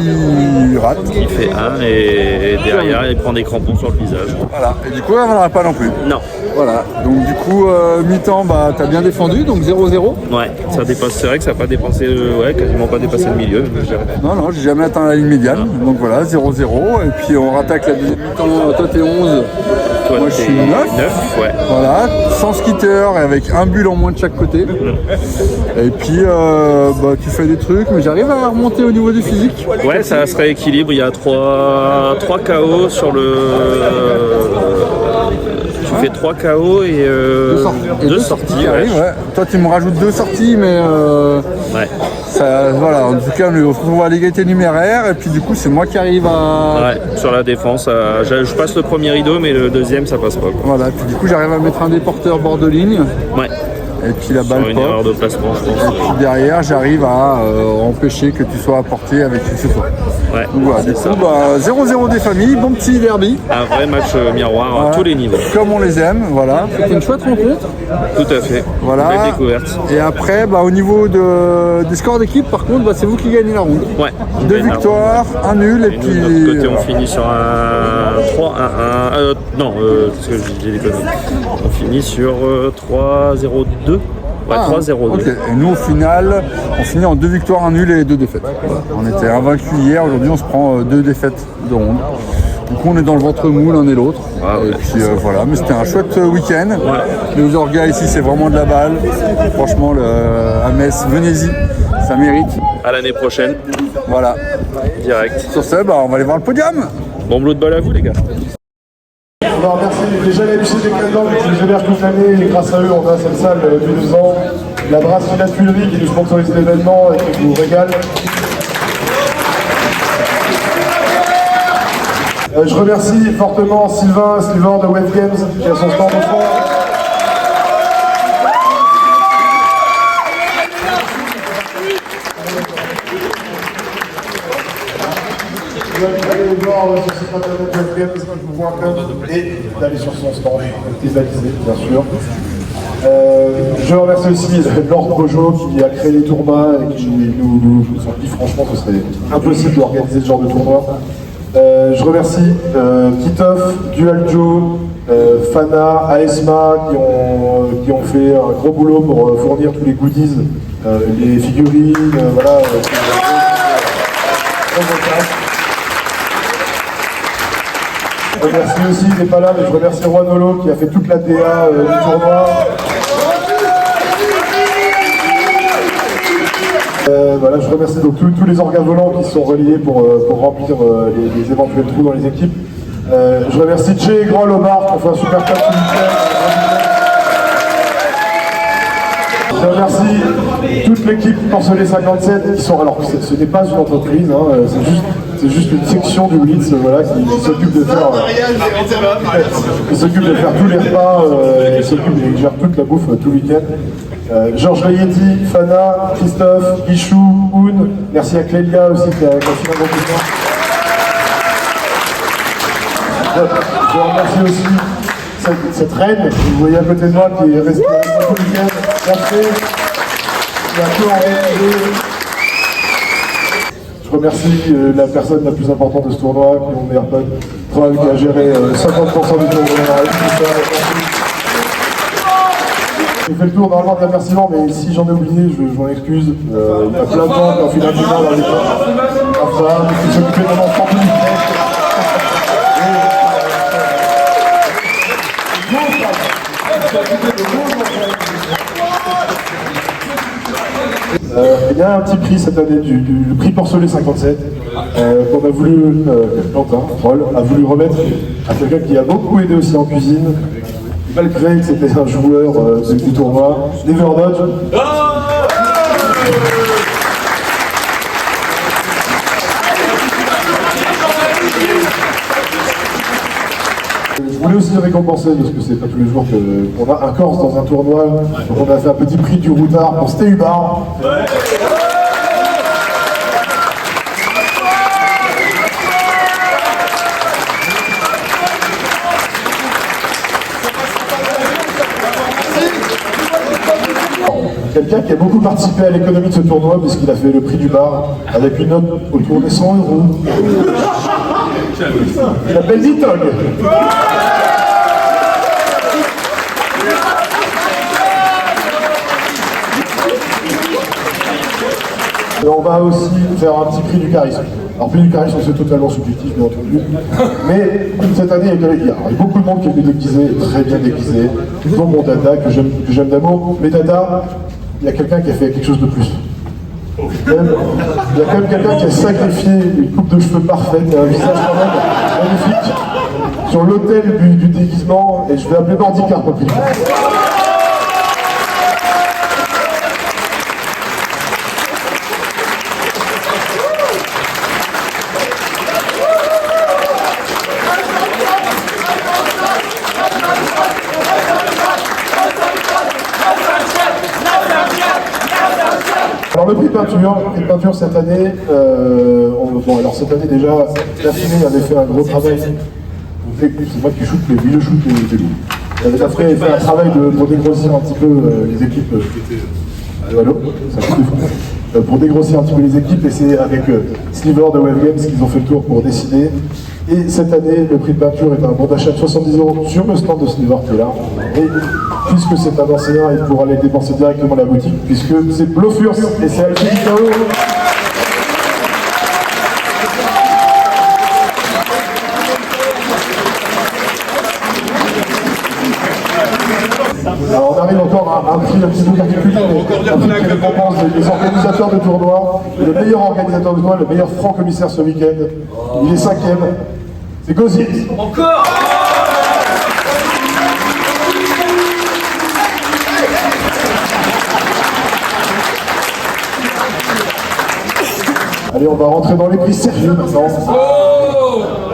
rate. Il fait 1 et derrière il prend des crampons sur le visage. Voilà. Et du coup, il reviendra pas non plus. Non. Voilà. Donc du coup, mi-temps, t'as bien défendu, donc 0-0. Ouais, ça dépasse. C'est vrai que ça n'a pas dépensé, quasiment pas dépassé le milieu. Non, j'ai jamais atteint la ligne médiane. Donc voilà, 0-0. Et puis on rattaque la deuxième mi-temps. Toi, t'es 11. Toi, moi, je suis 9. 9, ouais. Voilà, sans Skitter et avec un bulle en moins de chaque côté. Et puis, tu fais des trucs, mais j'arrive à remonter au niveau du physique. Ouais, ça se rééquilibre. Il y a 3 KO sur le. Tu fais 3 KO et 2 sorties. Ouais. Toi, tu me rajoutes 2 sorties, mais ouais. Ça, voilà, en tout cas, on se retrouve à l'égalité numéraire. Et puis, du coup, c'est moi qui arrive à. Ouais, sur la défense, je passe le premier rideau, mais le deuxième, ça passe pas. Quoi. Voilà, puis du coup, j'arrive à mettre un déporteur bord de ligne. Ouais. Et puis la balle une erreur de placement, je pense. Et puis derrière, j'arrive à empêcher que tu sois apporté avec qui que ce soit. Ouais, donc voilà, du coup, 0-0 des familles, bon petit derby. Un vrai match miroir à tous les niveaux. Comme on les aime, voilà. C'était une chouette rencontre. Tout à fait. Voilà. Belle découverte. Et après, au niveau des scores d'équipe, par contre, c'est vous qui gagnez la ronde. Ouais. 2 victoires, 1 nul, et puis. De notre côté, on finit sur un 3-1-1. Non, parce que j'ai des conneries. On finit sur 3-0-2. Ouais, 3-0-2. Ok, et nous au final, on finit en 2 victoires, 1 nul et 2 défaites. Voilà. On était invaincus hier, aujourd'hui on se prend 2 défaites de ronde. Du coup on est dans le ventre mou l'un et l'autre. Et puis voilà, mais c'était un chouette week-end. Ouais. Les orgas ici c'est vraiment de la balle. Franchement, à Metz, venez-y, ça mérite. À l'année prochaine. Voilà. Direct. Sur ce, on va aller voir le podium. Bon boulot de balle à vous les gars. On va remercier déjà la FC Décadent qui nous héberge toute l'année et grâce à eux on a cette salle depuis 2 ans. La brasserie La Tuilerie qui nous sponsorise l'événement et qui nous régale. Je remercie fortement Sylvain de Web Games qui a son stand au fond. D'aller voir sur site internet webgames.com et d'aller sur son stand thématisé bien sûr. Je remercie aussi Lord Bojo qui a créé les tournois et qui nous dit franchement que ce serait impossible d'organiser ce genre de tournoi. Je remercie Titoff, Dual Joe, Fana, Aesma qui ont fait un gros boulot pour fournir tous les goodies, les figurines, voilà. Je remercie aussi, il n'est pas là, mais je remercie Juanolo qui a fait toute la DA du tournoi. Voilà, je remercie donc tous les orgas volants qui sont reliés pour remplir les éventuels trous dans les équipes. Je remercie Jay et Grand Lomar qui ont fait un super taf ce week-end. Je remercie toute l'équipe Porcelet 57 qui sont. Alors, ce n'est pas une entreprise, hein, c'est juste une section du Blitz voilà, qui s'occupe de faire. Qui s'occupe de faire tous les repas, qui gère toute la bouffe tout le week-end. Georges Layetti, Fana, Christophe, Guichou, Oun, merci à Clélia aussi qui a continué un bon coup. Je remercie aussi cette reine que vous voyez à côté de moi qui est restée tout le week-end. Merci. Qui a tout organisé. Je remercie la personne la plus importante de ce tournoi, qui est mon meilleur pote, Troll, qui a géré 50% du tournoi. J'ai fait le tour normalement de l'amerciement, mais si j'en ai oublié, je m'en excuse. Il y a plein de gens qui ont fait la finale avec ma femme, qui s'occupaient de mon enfant. Il y a un petit prix cette année du prix Porcelet 57 qu'on a voulu, Quentin, Troll, a voulu remettre à quelqu'un qui a beaucoup aidé aussi en cuisine, malgré que c'était un joueur du tournoi, Never Dodge. Je voulais aussi récompenser, parce que c'est pas tous les jours qu'on a un Corse dans un tournoi, donc on a fait un petit prix du routard pour Stéhubar. Quelqu'un qui a beaucoup participé à l'économie de ce tournoi, puisqu'il a fait le prix du bar, avec une note autour des 100 €. Il s'appelle Ditog. Et on va aussi faire un petit prix du charisme. Alors, prix du charisme, c'est totalement subjectif, bien entendu. Mais cette année, il y a beaucoup de monde qui est déguisé, très bien déguisé. Dont mon Dada, que j'aime d'amour. Mais Dada, il y a quelqu'un qui a fait quelque chose de plus. Il y a quand même quelqu'un qui a sacrifié une coupe de cheveux parfaite et un visage quand même magnifique sur l'autel du déguisement, et je vais appeler Bandicard pour le prix. Alors le prix de peinture cette année, alors cette année déjà, Daphné avait fait un gros travail. C'est moi qui shoot le shoot des loups. Daphné avait fait un travail pour dégrossir un petit peu les équipes. Allô, ça coupe des fois. Pour dégrossir un petit peu les équipes, et c'est avec Sliver de Wave Games qu'ils ont fait le tour pour décider. Et cette année, le prix de peinture est un bon d'achat de 70 € sur le stand de Sliver qui est là. Et puisque c'est un ancien, il pourra les dépenser directement à la boutique, puisque c'est Blofurs et c'est Alpha. Alors on arrive encore à un prix un petit peu particulier, un prix qui récompense les organisateurs de tournois, le meilleur organisateur de tournoi, le meilleur franc-commissaire ce week-end. Il est 5e, c'est Gozit. Encore. Allez, on va rentrer dans les prix sérieux maintenant.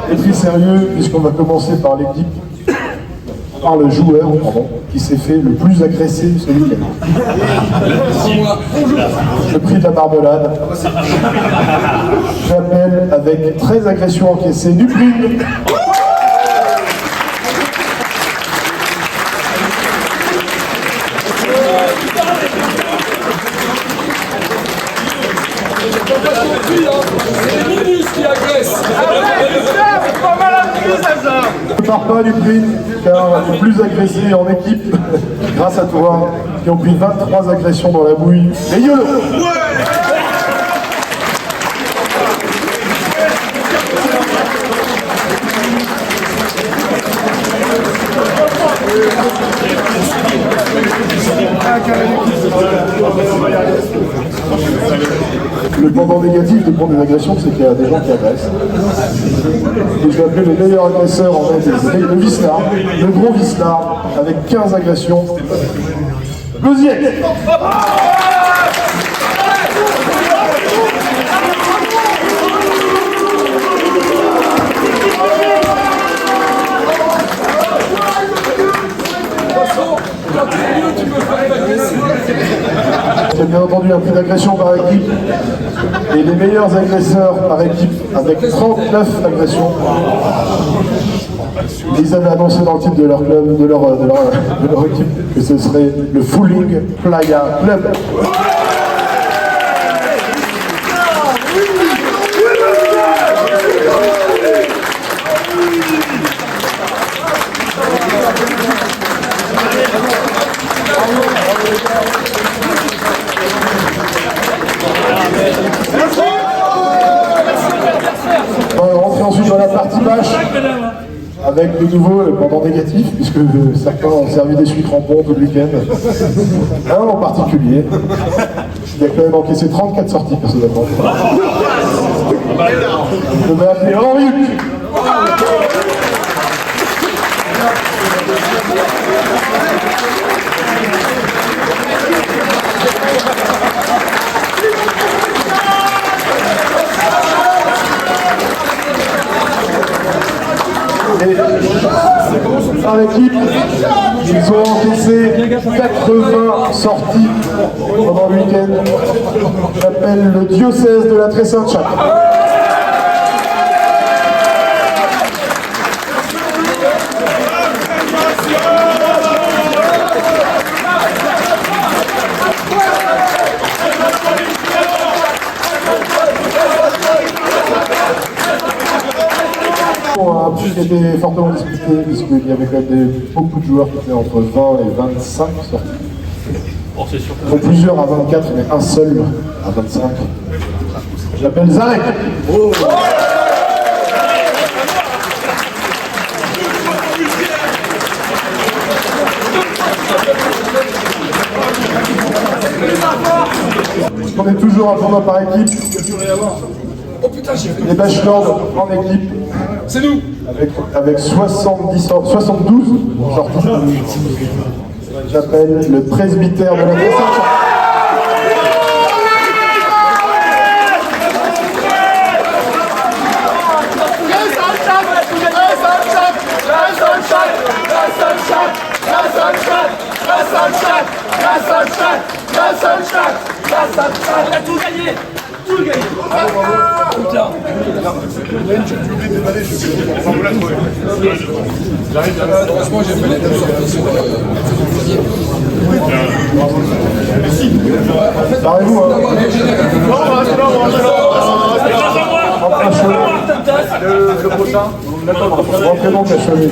Les prix sérieux, puisqu'on va commencer par l'équipe. Par le joueur, qui s'est fait le plus agresser ce week-end. Le prix de la marmelade. J'appelle avec 13 agressions encaissées du prix. C'est Minus qui agresse. Ne pars pas du prix, car les plus agressés en équipe, grâce à toi, qui ont pris 23 agressions dans la bouille. Les YOLO. Le pendant négatif de prendre des agressions, c'est qu'il y a des gens qui agressent. Et je vais appeler le meilleur agresseur en fait, le Vislar, le gros Vislar, avec 15 agressions. Gosiek. C'est bien entendu un prix d'agression par équipe et les meilleurs agresseurs par équipe avec 39 agressions. Ils avaient annoncé dans le titre de leur club, de leur équipe, que ce serait le Fooling Playa Club. On va rentrer ensuite dans la partie bâche avec de nouveau le pendant négatif puisque certains ont servi des suites rampons tout le week-end. Un en particulier, il a quand même encaissé 34 sorties personnellement. Je vais appeler Henri. Et par l'équipe, ils ont encaissé 80 sorties pendant le week-end. J'appelle le diocèse de la Très Sainte Chatte. Un plus qui était fortement disputé puisqu'il y avait quand même beaucoup de joueurs qui étaient entre 20 et 25 sorties. Donc plusieurs à 24 mais un seul à 25. Je l'appelle Zarek. On est toujours un tournoi par équipe. Les bachelors en équipe. C'est nous. Avec 72 sorties. J'appelle le presbytère de la Très Sainte Chatte. On a tout gagné. Tout gagné. Putain. Heureusement, j'ai fait les deux Parlez-vous, hein. Le prochain. Rentrez donc à Cholet.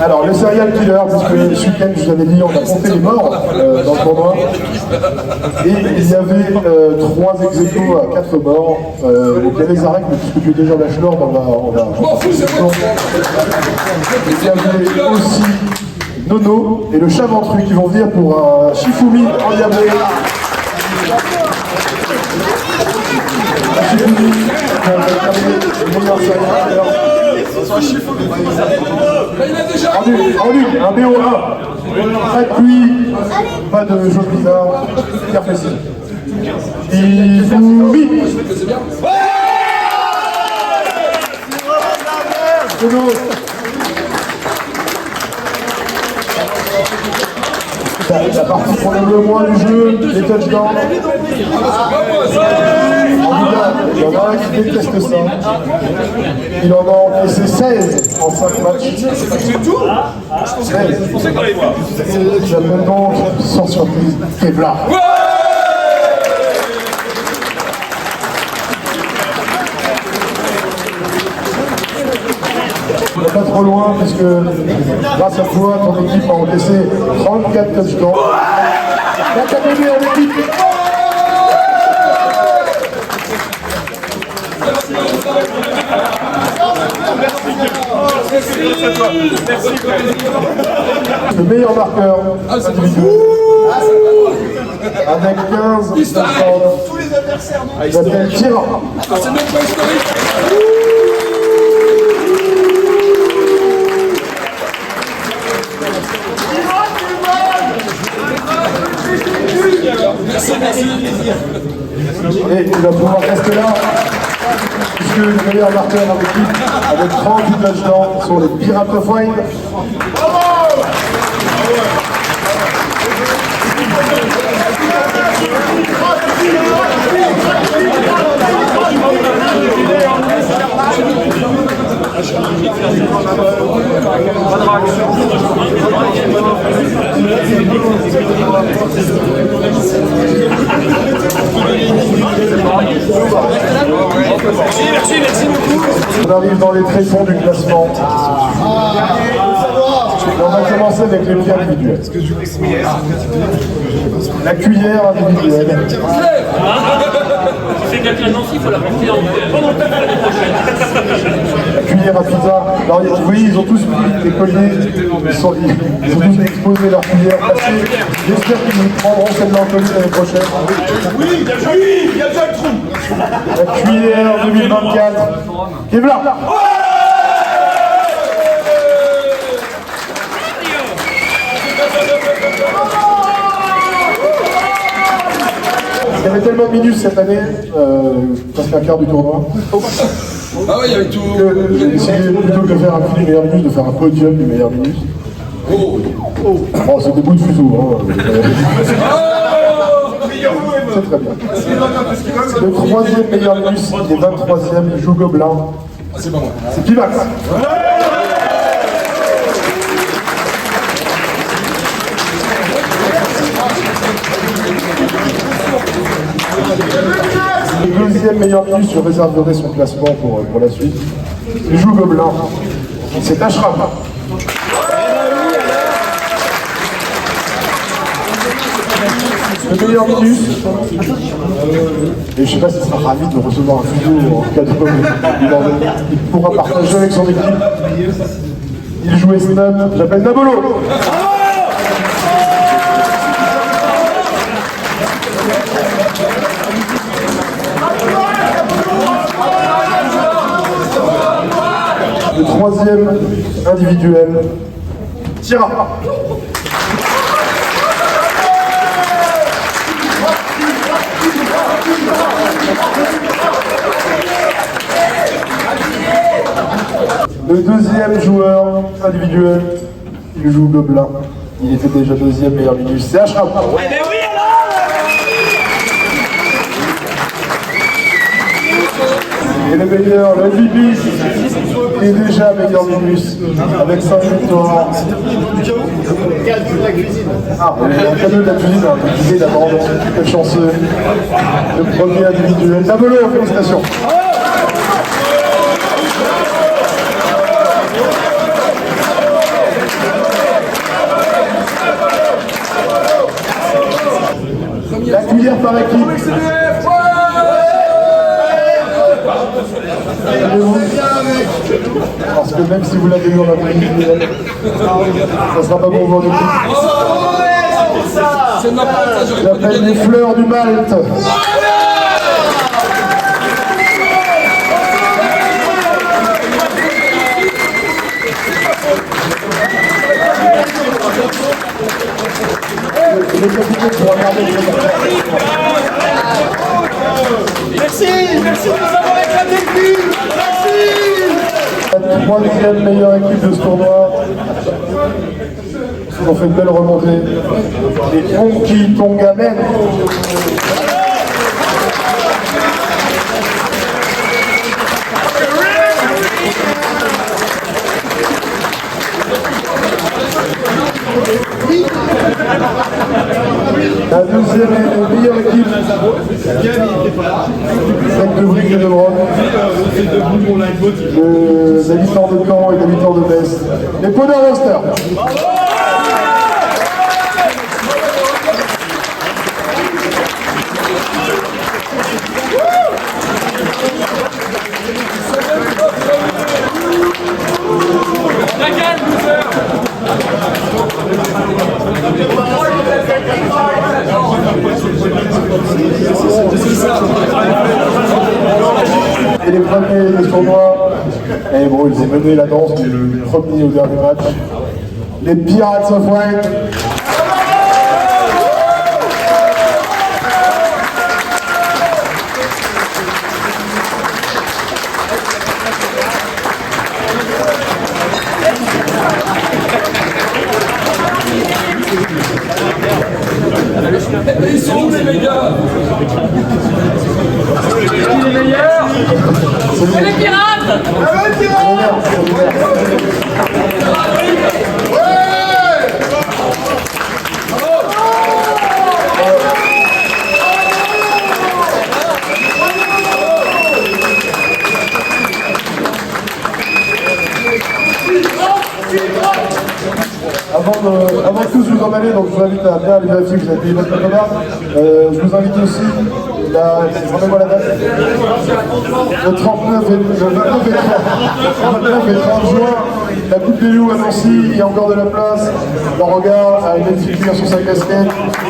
Alors, le serial killer, puisque ce week-end, je vous avais dit, on a compté les morts dans le tournoi. Et il y avait 3 ex-aequo à 4 morts. Donc, il y avait Zarek, mais puisque tu es déjà bachelor, on va. Il y avait aussi Nono et le chat ventru qui vont venir pour un Shifumi endiablé. Shifumi, le meilleur serial killer. Rendu, un BO1. Pas de pluie, pas de jeu bizarre, bien précis. Shifumi. La partie pour le moins du jeu, les touchdowns. En tout cas, il y en a un qui déteste ça. Il en a encaissé 16 en 5 matchs. C'est tout. 16. Je pensais qu'on allait voir. J'appelle donc, sans surprise, Kevlar. Pas trop loin, puisque grâce à toi, ton équipe a encaissé 34 touchdowns. L'académie en équipe. Le meilleur marqueur individuel. Avec 15 touchdowns. Il s'appelle Tyran. C'est même pas historique. Et il va pouvoir rester là, puisque le meilleur marqueur dans l'équipe, avec 38 touchdowns, sont les Pirates of Wine. On arrive dans les tréfonds du classement. Et on va commencer avec les pieds individuels. La cuillère individuelle. Tu fais quelqu'un Nancy, il faut la porter pendant l'année prochaine. La cuillère à pizza. Alors, oui, ils ont tous pris des colliers. Ils ont tous exposé leur cuillère passée. J'espère qu'ils nous prendront celle d'Anthony l'année prochaine. Oui, il y a déjà le trou. La cuillère 2024. Qui est là. Il y avait tellement de minus cette année, presque un quart du tournoi. Ah ouais, il y avait tout. J'ai décidé plutôt que de faire un prix du meilleur minus, de faire un podium du meilleur minus. Oh, c'est des bouts de fuseau. Hein. C'est très bien. Le troisième meilleur minus, il est 23e, il joue Gobelin. C'est pas moi. C'est Pivax. Le deuxième meilleur minus, je réserverai son classement pour la suite. Il joue Gobelin. C'est Ashram. Le meilleur minus, et je ne sais pas s'il sera ravi de recevoir un fuseau en cadeau, il pourra partager avec son équipe. Il jouait Snap, j'appelle Nabolo. Le troisième individuel, Tira. Le deuxième joueur individuel, il joue Gobelin. Il était déjà deuxième meilleur minus, c'est Ashram. Et le meilleur, le MVP, il est déjà meilleur minus, avec 5 victoires. Ah, un cadeau de la cuisine, hein, la cuisine d'abord, quel chanceux. Le premier individuel, Nabolo, félicitations. La cuillère par équipe. Parce que même si vous l'avez eu en après-midi, ça ne sera pas pour vous en équipe. J'appelle les fleurs du Malte. Le capitaine pour regarder Merci de nous avoir réclamé le but. Merci. La troisième meilleure équipe de ce tournoi. Ils ont fait une belle remontée. Les Ponky Tongamen. La deuxième et meilleure équipe, celle de Brick et de Bron, d'habitants de Caen et d'habitants de Metz, les Powder Roster. Et les premiers des tournois, et bon, ils ont mené la danse du premier au dernier match. Les Pirates of Wine. avant que tous vous en allez, donc je vous invite à bien aller vérifier que vous avez payé votre code. Je vous invite aussi, rappelez-moi la date, le 29 et 30 juin, la Coupe des Loups à Nancy, il y a encore de la place. Le regard a une magnifique sur sa casquette,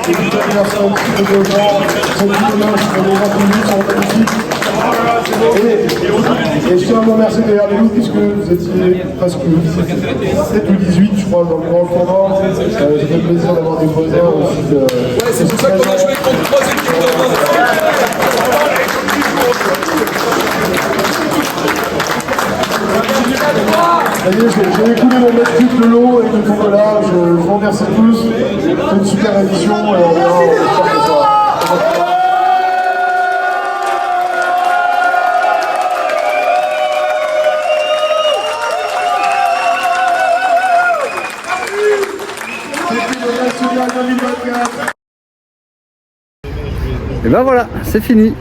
et toutes les personnes qui sont devant, sont tous les moches, les gens qui sont magnifiques. Et je tiens à vous remercier d'ailleurs les loups, puisque vous étiez presque 7 ou 18, je crois, dans le grand tournoi. J'ai fait le plaisir d'avoir des voisins aussi. Ouais, c'est pour ça qu'on a joué contre 3 équipes de j'ai écoulé mon mètre cube de l'eau et de tout là. Je vous remercie tous. C'est une super édition. Et on verra, j'espère que ça. Et ben voilà, c'est fini.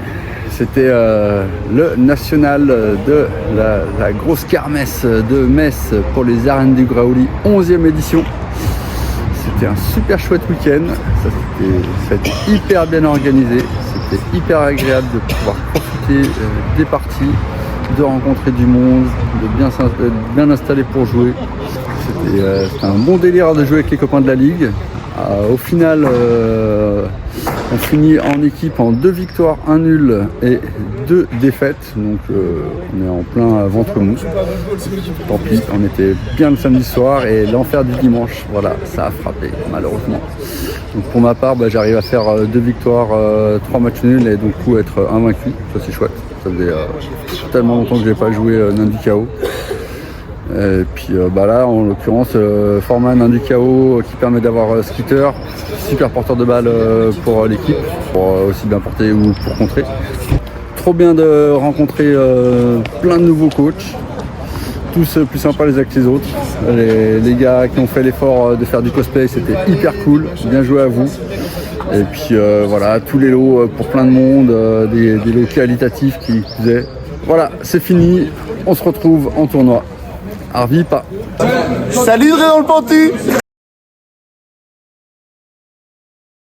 C'était le national de la grosse kermesse de Metz pour les arènes du Graouli, 11e édition. C'était un super chouette week-end, ça a été hyper bien organisé, c'était hyper agréable de pouvoir profiter des parties, de rencontrer du monde, de bien installé pour jouer. C'était un bon délire de jouer avec les copains de la Ligue. Au final, on finit en équipe en 2 victoires, 1 nul et 2 défaites. Donc on est en plein ventre mou. Tant pis, on était bien le samedi soir et l'enfer du dimanche, voilà, ça a frappé malheureusement. Donc pour ma part, j'arrive à faire 2 victoires, 3 matchs nuls et donc coup être invaincu. Ça c'est chouette. Ça faisait tellement longtemps que je n'ai pas joué Nandi KO. Et puis là en l'occurrence format Nandi KO qui permet d'avoir Skitter, super porteur de balle pour l'équipe, pour aussi bien porter ou pour contrer. Trop bien de rencontrer plein de nouveaux coachs, tous plus sympas les uns que les autres. Les gars qui ont fait l'effort de faire du cosplay, c'était hyper cool, bien joué à vous. Et puis voilà, tous les lots pour plein de monde, des lots qualitatifs qui faisaient. Voilà, c'est fini, on se retrouve en tournoi. Arvi pas. Salut Dre dans le Pentu.